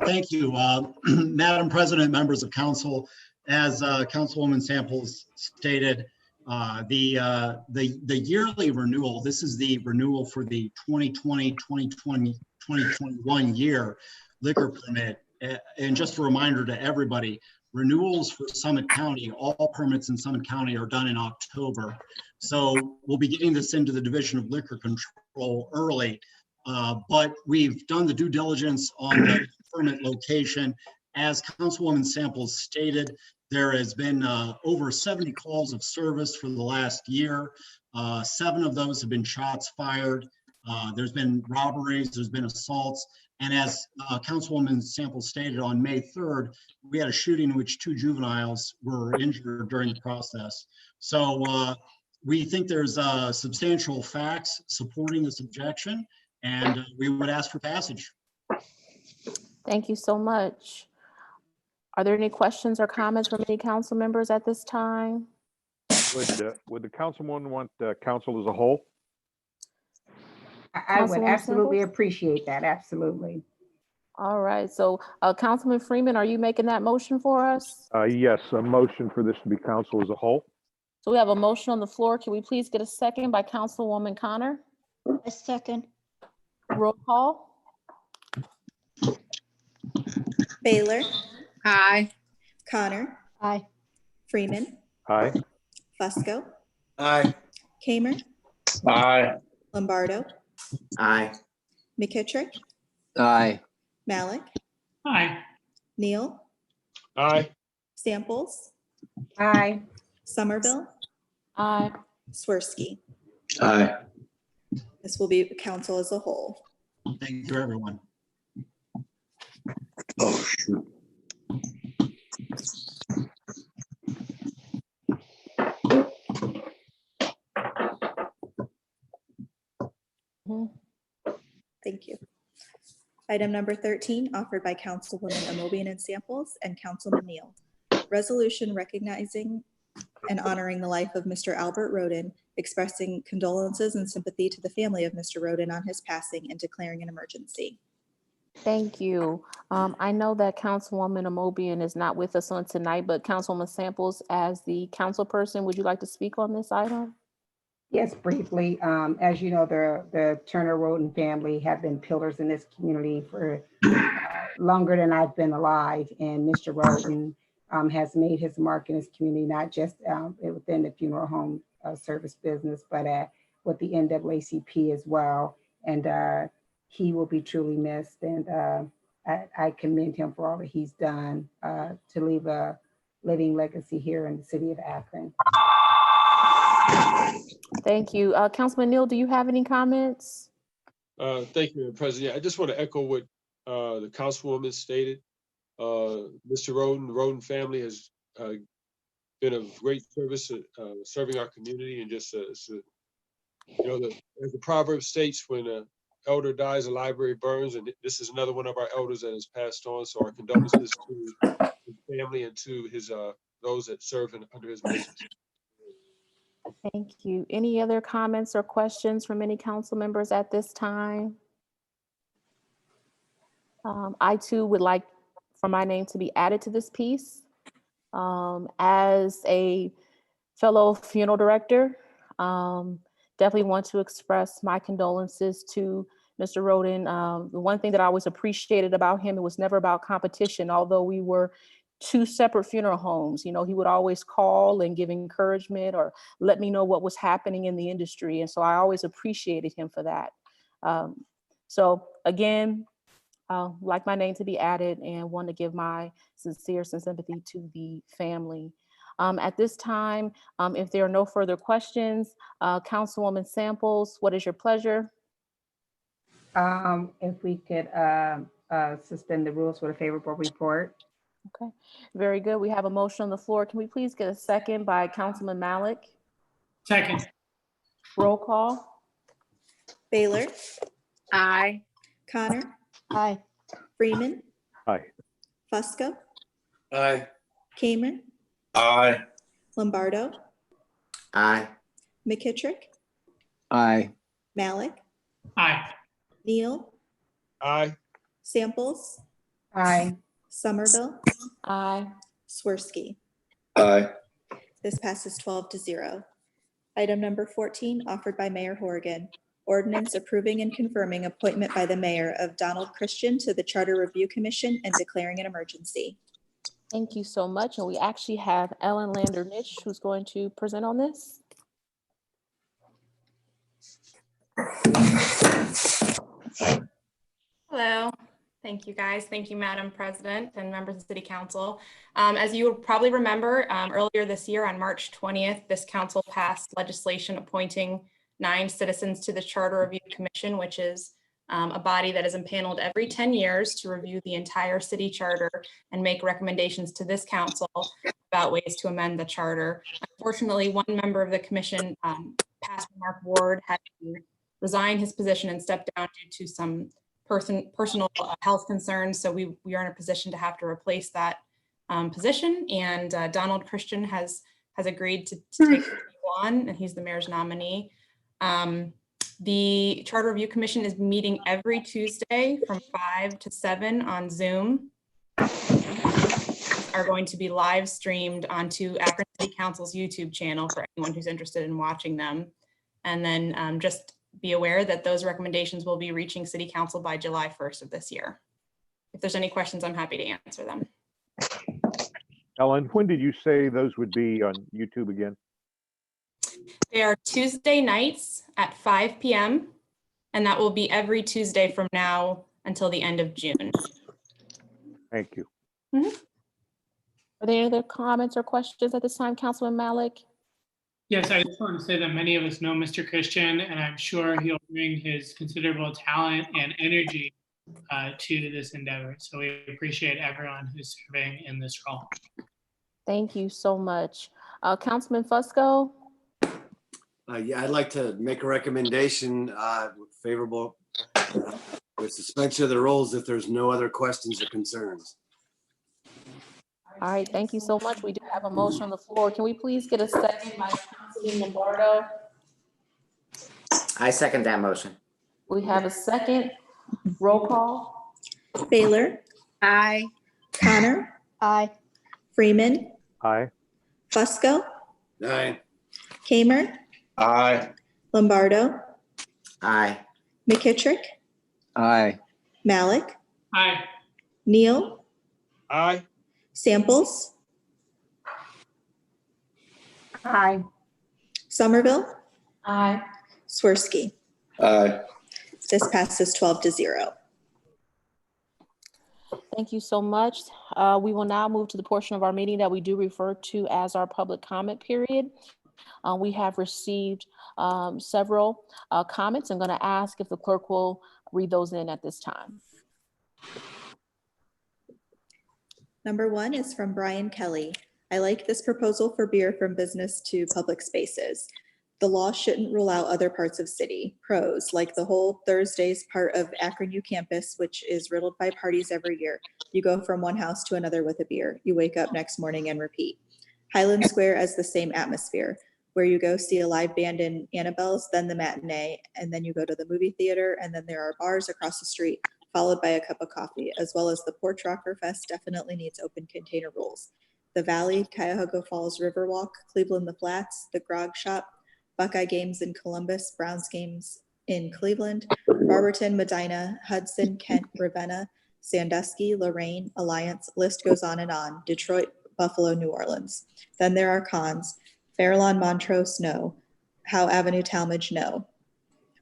Thank you, Madam President, members of council. As Councilwoman Samples stated, the yearly renewal, this is the renewal for the 2020-2021 year liquor permit. And just a reminder to everybody, renewals for Summit County, all permits in Summit County are done in October. So we'll be getting this into the Division of Liquor Control early, but we've done the due diligence on the permit location. As Councilwoman Samples stated, there has been over 70 calls of service for the last year. 7 of those have been shots fired. There's been robberies, there's been assaults. And as Councilwoman Samples stated, on May 3rd, we had a shooting in which 2 juveniles were injured during the process. So we think there's substantial facts supporting this objection, and we would ask for passage. Thank you so much. Are there any questions or comments from any council members at this time? Would the councilwoman want council as a whole? I would Councilwoman absolutely Samples? appreciate that. Absolutely. All right, so Councilman Freeman, are you making that motion for us? Yes, a motion for this to be council as a whole. So we have a motion on the floor. Can we please get a second by Councilwoman Connor? A second. Roll call. Baylor? Aye. Connor? Aye. Freeman? Aye. Fusco? Aye. Kamer? Aye. Lombardo? Aye. McKittrick? Aye. Malik? Aye. Neal? Aye. Samples? Aye. Somerville? Aye. Swirsky? Aye. This will be council as a whole. Thank you, everyone. Oh, shoot. Thank you. Item number 13, offered by Councilwoman Amobian and Samples and Councilman Neal. Resolution recognizing and honoring the life of Mr. Albert Roden, expressing condolences and sympathy to the family of Mr. Roden on his passing and declaring an emergency. Thank you. I know that Councilwoman Amobian is not with us on tonight, but Councilwoman Samples, as the council person, would you like to speak on this item? Yes, briefly. As you know, the Turner Roden family have been pillars in this community for longer than I've been alive. And Mr. Roden has made his mark in his community, not just within the funeral home service business, but with the NAACP as well. And he will be truly missed. And I commend him for all that he's done to leave a living legacy here in the city of Akron. Thank you. Councilman Neal, do you have any comments? Thank you, Madam President. I just want to echo what the councilwoman stated. Mr. Roden, the Roden family has been of great service serving our community, and just as the proverb states, when an elder dies, a library burns, and this is another one of our elders that has passed on. So our condolences to his family and to his those that serve under his ministry. Thank you. Any other comments or questions from any council members at this time? I too would like for my name to be added to this piece. As a fellow funeral director, definitely want to express my condolences to Mr. Roden. The one thing that I always appreciated about him, it was never about competition, although we were two separate funeral homes. You know, he would always call and give encouragement or let me know what was happening in the industry. And so I always appreciated him for that. So again, like my name to be added and want to give my sincere sympathy to the family. At this time, if there are no further questions, Councilwoman Samples, what is your pleasure? If we could suspend the rules with a favorable report. Okay, very good. We have a motion on the floor. Can we please get a second by Councilman Malik? Second. Roll call. Baylor, Aye. Connor, Aye. Freeman, Aye. Fusco, Aye. Kamer, Aye. Lombardo, Aye. McKittrick, Aye. Malik, Aye. Neal, Aye. Samples, Aye. Somerville, Aye. Swirsky. Aye. This passes 12-0. Item number 14, offered by Mayor Horgan. Ordinance approving and confirming appointment by the mayor of Donald Christian to the Charter Review Commission and declaring an emergency. Thank you so much. And we actually have Ellen Lander-Nitsch who's going to present on this. Hello. Thank you, guys. Thank you, Madam President and members of City Council. As you probably remember, earlier this year on March 20th, this council passed legislation appointing 9 citizens to the Charter Review Commission, which is a body that is impaneled every 10 years to review the entire city charter and make recommendations to this council about ways to amend the charter. Unfortunately, one member of the commission, past Mark Ward, had to resign his position and step down due to some personal health concerns. So we are in a position to have to replace that position. And Donald Christian has agreed to take the on, and he's the mayor's nominee. The Charter Review Commission is meeting every Tuesday from 5 to 7 on Zoom. Are going to be live streamed onto Akron City Council's YouTube channel for anyone who's interested in watching them. And then just be aware that those recommendations will be reaching City Council by July 1st of this year. If there's any questions, I'm happy to answer them. Ellen, when did you say those would be on YouTube again? They are Tuesday nights at 5 p.m. and that will be every Tuesday from now until the end of June. Thank you. Mm-hmm. Are there any other comments or questions at this time, Councilman Malik? Yes, I just want to say that many of us know Mr. Christian, and I'm sure he'll bring his considerable talent and energy to this endeavor. So we appreciate everyone who's serving in this role. Thank you so much. Councilman Fusco? Yeah, I'd like to make a recommendation favorable with suspension of the rules if there's no other questions or concerns. All right, thank you so much. We do have a motion on the floor. Can we please get a second by Councilman Lombardo? I second that motion. We have a second. Roll call. Baylor, Aye. Connor, Aye. Freeman, Aye. Fusco, Aye. Kamer, Aye. Lombardo, Aye. McKittrick, Aye. Malik, Aye. Neal, Aye. Samples, Aye. Somerville, Aye. Swirsky. Aye. This passes 12-0. Thank you so much. We will now move to the portion of our meeting that we do refer to as our public comment period. We have received several comments. I'm going to ask if the clerk will read those in at this time. Number 1 is from Brian Kelly. I like this proposal for beer from business to public spaces. The law shouldn't rule out other parts of city. Pros, like the whole Thursdays part of Akron U campus, which is riddled by parties every year. You go from one house to another with a beer. You wake up next morning and repeat. Highland Square as the same atmosphere, where you go see a live band in Annabelle's, then the matinee, and then you go to the movie theater, and then there are bars across the street, followed by a cup of coffee, as well as the Porch Rocker Fest definitely needs open container rules. The Valley, Cuyahoga Falls Riverwalk, Cleveland the Flats, the Grog Shop, Buckeye games in Columbus, Browns games in Cleveland, Barberton, Medina, Hudson, Kent, Ravenna, Sandusky, Lorraine, Alliance, list goes on and on, Detroit, Buffalo, New Orleans. Then there are cons, Fairlawn, Montrose, no. Howe Avenue, Talmadge, no.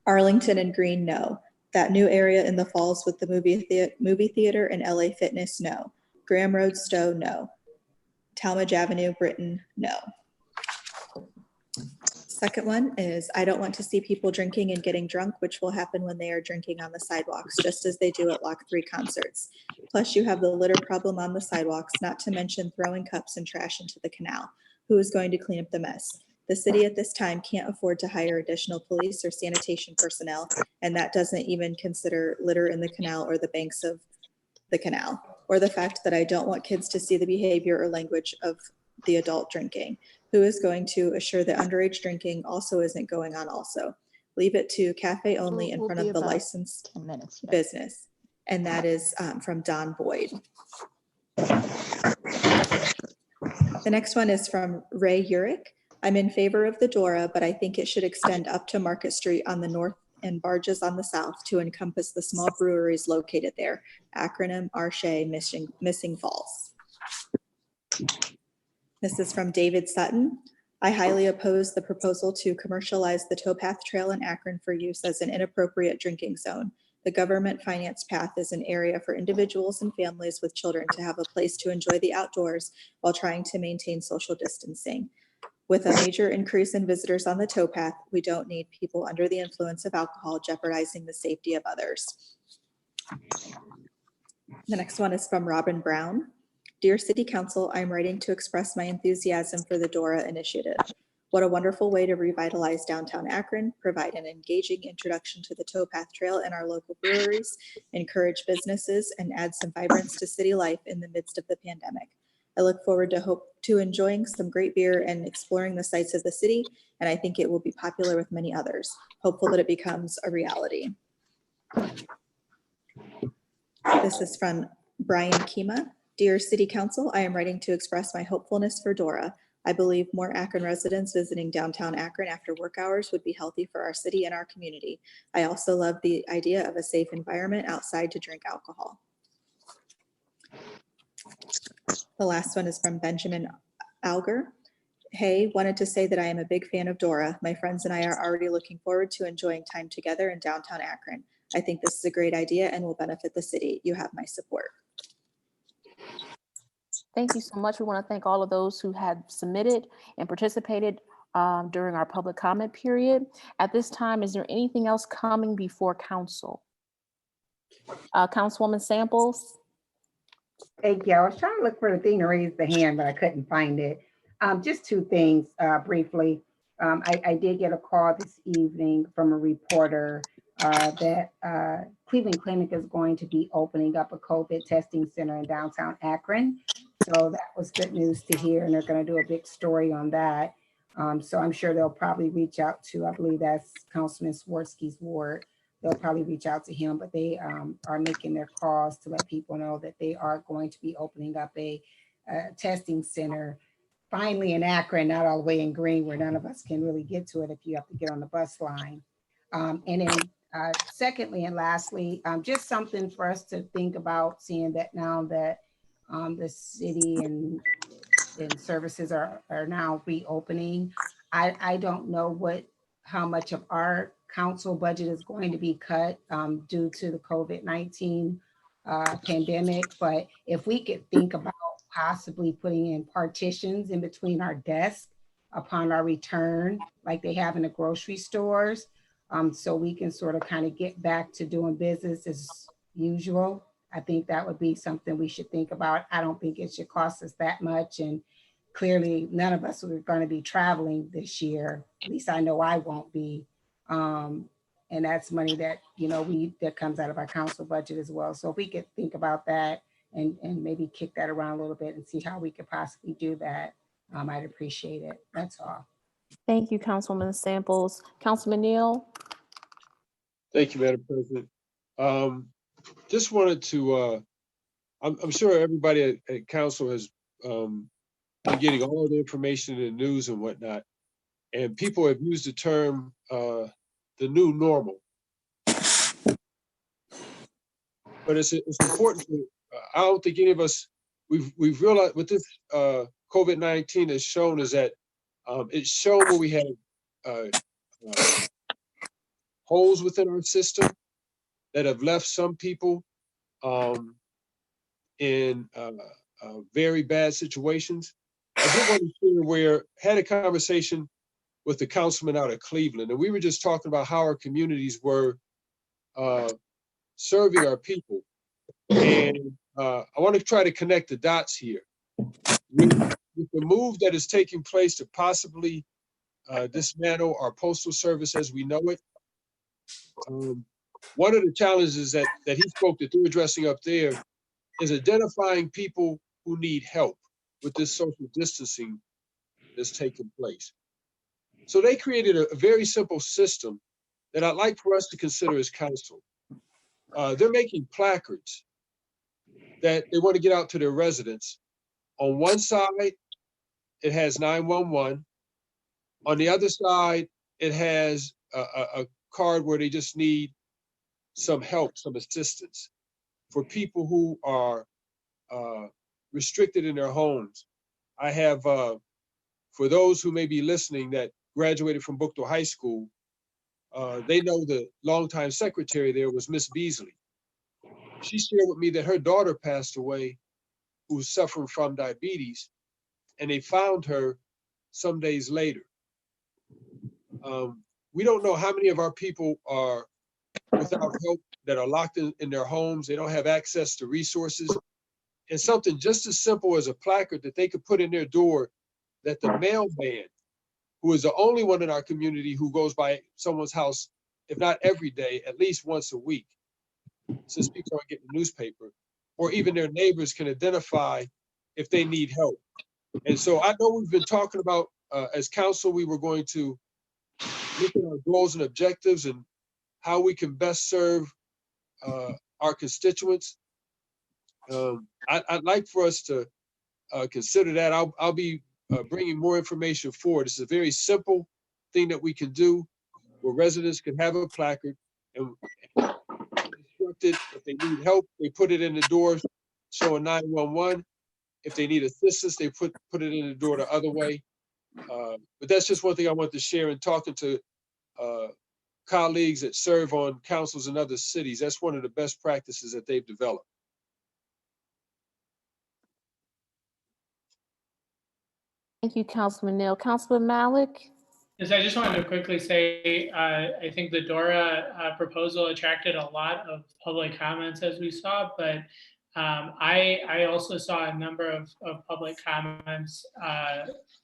Arlington and Greene, no. That new area in the Falls with the movie theater and LA Fitness, no. Graham Road, Stowe, no. Talmadge Avenue, Britain, no. Second one is, I don't want to see people drinking and getting drunk, which will happen when they are drinking on the sidewalks, just as they do at Lock 3 concerts. Plus, you have the litter problem on the sidewalks, not to mention throwing cups and trash into the canal. Who is going to clean up the mess? The city at this time can't afford to hire additional police or sanitation personnel, and that doesn't even consider litter in the canal or the banks of the canal, or the fact that I don't want kids to see the behavior or language of the adult drinking. Who is going to assure that underage drinking also isn't going on also? Leave it to cafe only in front of the licensed business. And that is from Don Boyd. The next one is from Ray Urick. I'm in favor of the Dora, but I think it should extend up to Market Street on the north and barges on the south to encompass the small breweries located there. Acronym Arche Missing Falls. This is from David Sutton. I highly oppose the proposal to commercialize the towpath trail in Akron for use as an inappropriate drinking zone. The government financed path is an area for individuals and families with children to have a place to enjoy the outdoors while trying to maintain social distancing. With a major increase in visitors on the towpath, we don't need people under the influence of alcohol jeopardizing the safety of others. The next one is from Robin Brown. Dear City Council, I'm writing to express my enthusiasm for the Dora initiative. What a wonderful way to revitalize downtown Akron, provide an engaging introduction to the towpath trail and our local breweries, encourage businesses, and add some vibrance to city life in the midst of the pandemic. I look forward to enjoying some great beer and exploring the sights of the city, and I think it will be popular with many others. Hopeful that it becomes a reality. This is from Brian Kima. Dear City Council, I am writing to express my hopefulness for Dora. I believe more Akron residents visiting downtown Akron after work hours would be healthy for our city and our community. I also love the idea of a safe environment outside to drink alcohol. The last one is from Benjamin Alger. Hey, wanted to say that I am a big fan of Dora. My friends and I are already looking forward to enjoying time together in downtown Akron. I think this is a great idea and will benefit the city. You have my support. Thank you so much. We want to thank all of those who had submitted and participated during our public comment period. At this time, is there anything else coming before council? Councilwoman Samples? Thank you. I was trying to look for the thing to raise the hand, but I couldn't find it. Just two things briefly. I did get a call this evening from a reporter that Cleveland Clinic is going to be opening up a COVID testing center in downtown Akron. So that was good news to hear, and they're going to do a big story on that. So I'm sure they'll probably reach out to, I believe that's Councilman Swirsky's ward, they'll probably reach out to him, but they are making their calls to let people know that they are going to be opening up a testing center finally in Akron, not all the way in Green, where none of us can really get to it if you have to get on the bus line. And then secondly and lastly, just something for us to think about, seeing that now that the city and services are now reopening. I don't know how much of our council budget is going to be cut due to the COVID-19 pandemic, but if we could think about possibly putting in partitions in between our desks upon our return, like they have in the grocery stores, so we can sort of kind of get back to doing business as usual. I think that would be something we should think about. I don't think it should cost us that much. And clearly none of us are going to be traveling this year. At least I know I won't be. And that's money that, that comes out of our council budget as well. So if we could think about that and maybe kick that around a little bit and see how we could possibly do that, I'd appreciate it. That's all. Thank you, Councilwoman Samples. Councilman Neal? Thank you, Madam President. Just wanted to, I'm sure everybody at council has been getting all the information in the news and whatnot, and people have used the term the new normal. But it's important to, I don't think any of us, we've realized what this COVID-19 has shown is that it's shown where we have holes within our system that have left some people in very bad situations. I did want to share where I had a conversation with the councilman out of Cleveland, and we were just talking about how our communities were serving our people. And I want to try to connect the dots here. With the move that is taking place to possibly dismantle our postal service as we know it, one of the challenges that he spoke that they're addressing up there is identifying people who need help with this social distancing that's taking place. So they created a very simple system that I'd like for us to consider as council. They're making placards that they want to get out to their residents. On one side, it has 911. On the other side, it has a card where they just need some help, some assistance for people who are restricted in their homes. I have, for those who may be listening that graduated from Bookto High School, they know the longtime secretary there was Miss Beasley. She shared with me that her daughter passed away, who was suffering from diabetes, and they found her some days later. We don't know how many of our people are without help, that are locked in their homes. They don't have access to resources. And something just as simple as a placard that they could put in their door, that the mailman, who is the only one in our community who goes by someone's house, if not every day, at least once a week, since people aren't getting the newspaper, or even their neighbors can identify if they need help. And so I know we've been talking about, as council, we were going to look at our goals and objectives and how we can best serve our constituents. I'd like for us to consider that. I'll be bringing more information forward. It's a very simple thing that we can do, where residents can have a placard and instructed if they need help, they put it in the doors showing 911. If they need assistance, they put it in the door the other way. But that's just one thing I want to share in talking to colleagues that serve on councils in other cities. That's one of the best practices that they've developed. Thank you, Councilman Neal. Councilman Malik? Yes, I just wanted to quickly say, I think the DORA proposal attracted a lot of public comments, as we saw, but I also saw a number of public comments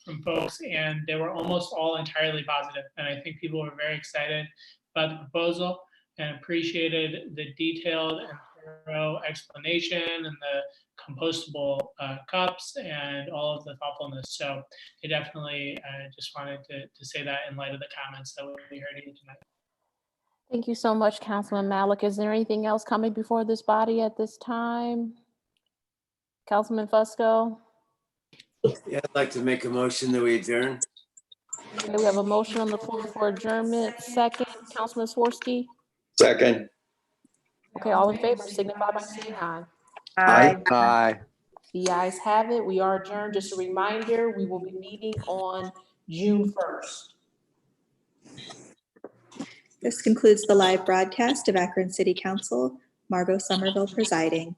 from folks, and they were almost all entirely positive. And I think people were very excited about the proposal and appreciated the detailed and thorough explanation and the compostable cups and all of the thoughtfulness. So I definitely just wanted to say that in light of the comments that we heard here tonight. Thank you so much, Councilman Malik. Is there anything else coming before this body at this time? Councilman Fusco? Yeah, I'd like to make a motion that we adjourn. Okay, we have a motion on the floor for adjournment. Second, Councilman Sworsky. Second. Okay, all in favor, signify by saying aye. Aye. The ayes have it. We are adjourned. Just a reminder, we will be meeting on June 1st. This concludes the live broadcast of Akron City Council. Margot Somerville presiding.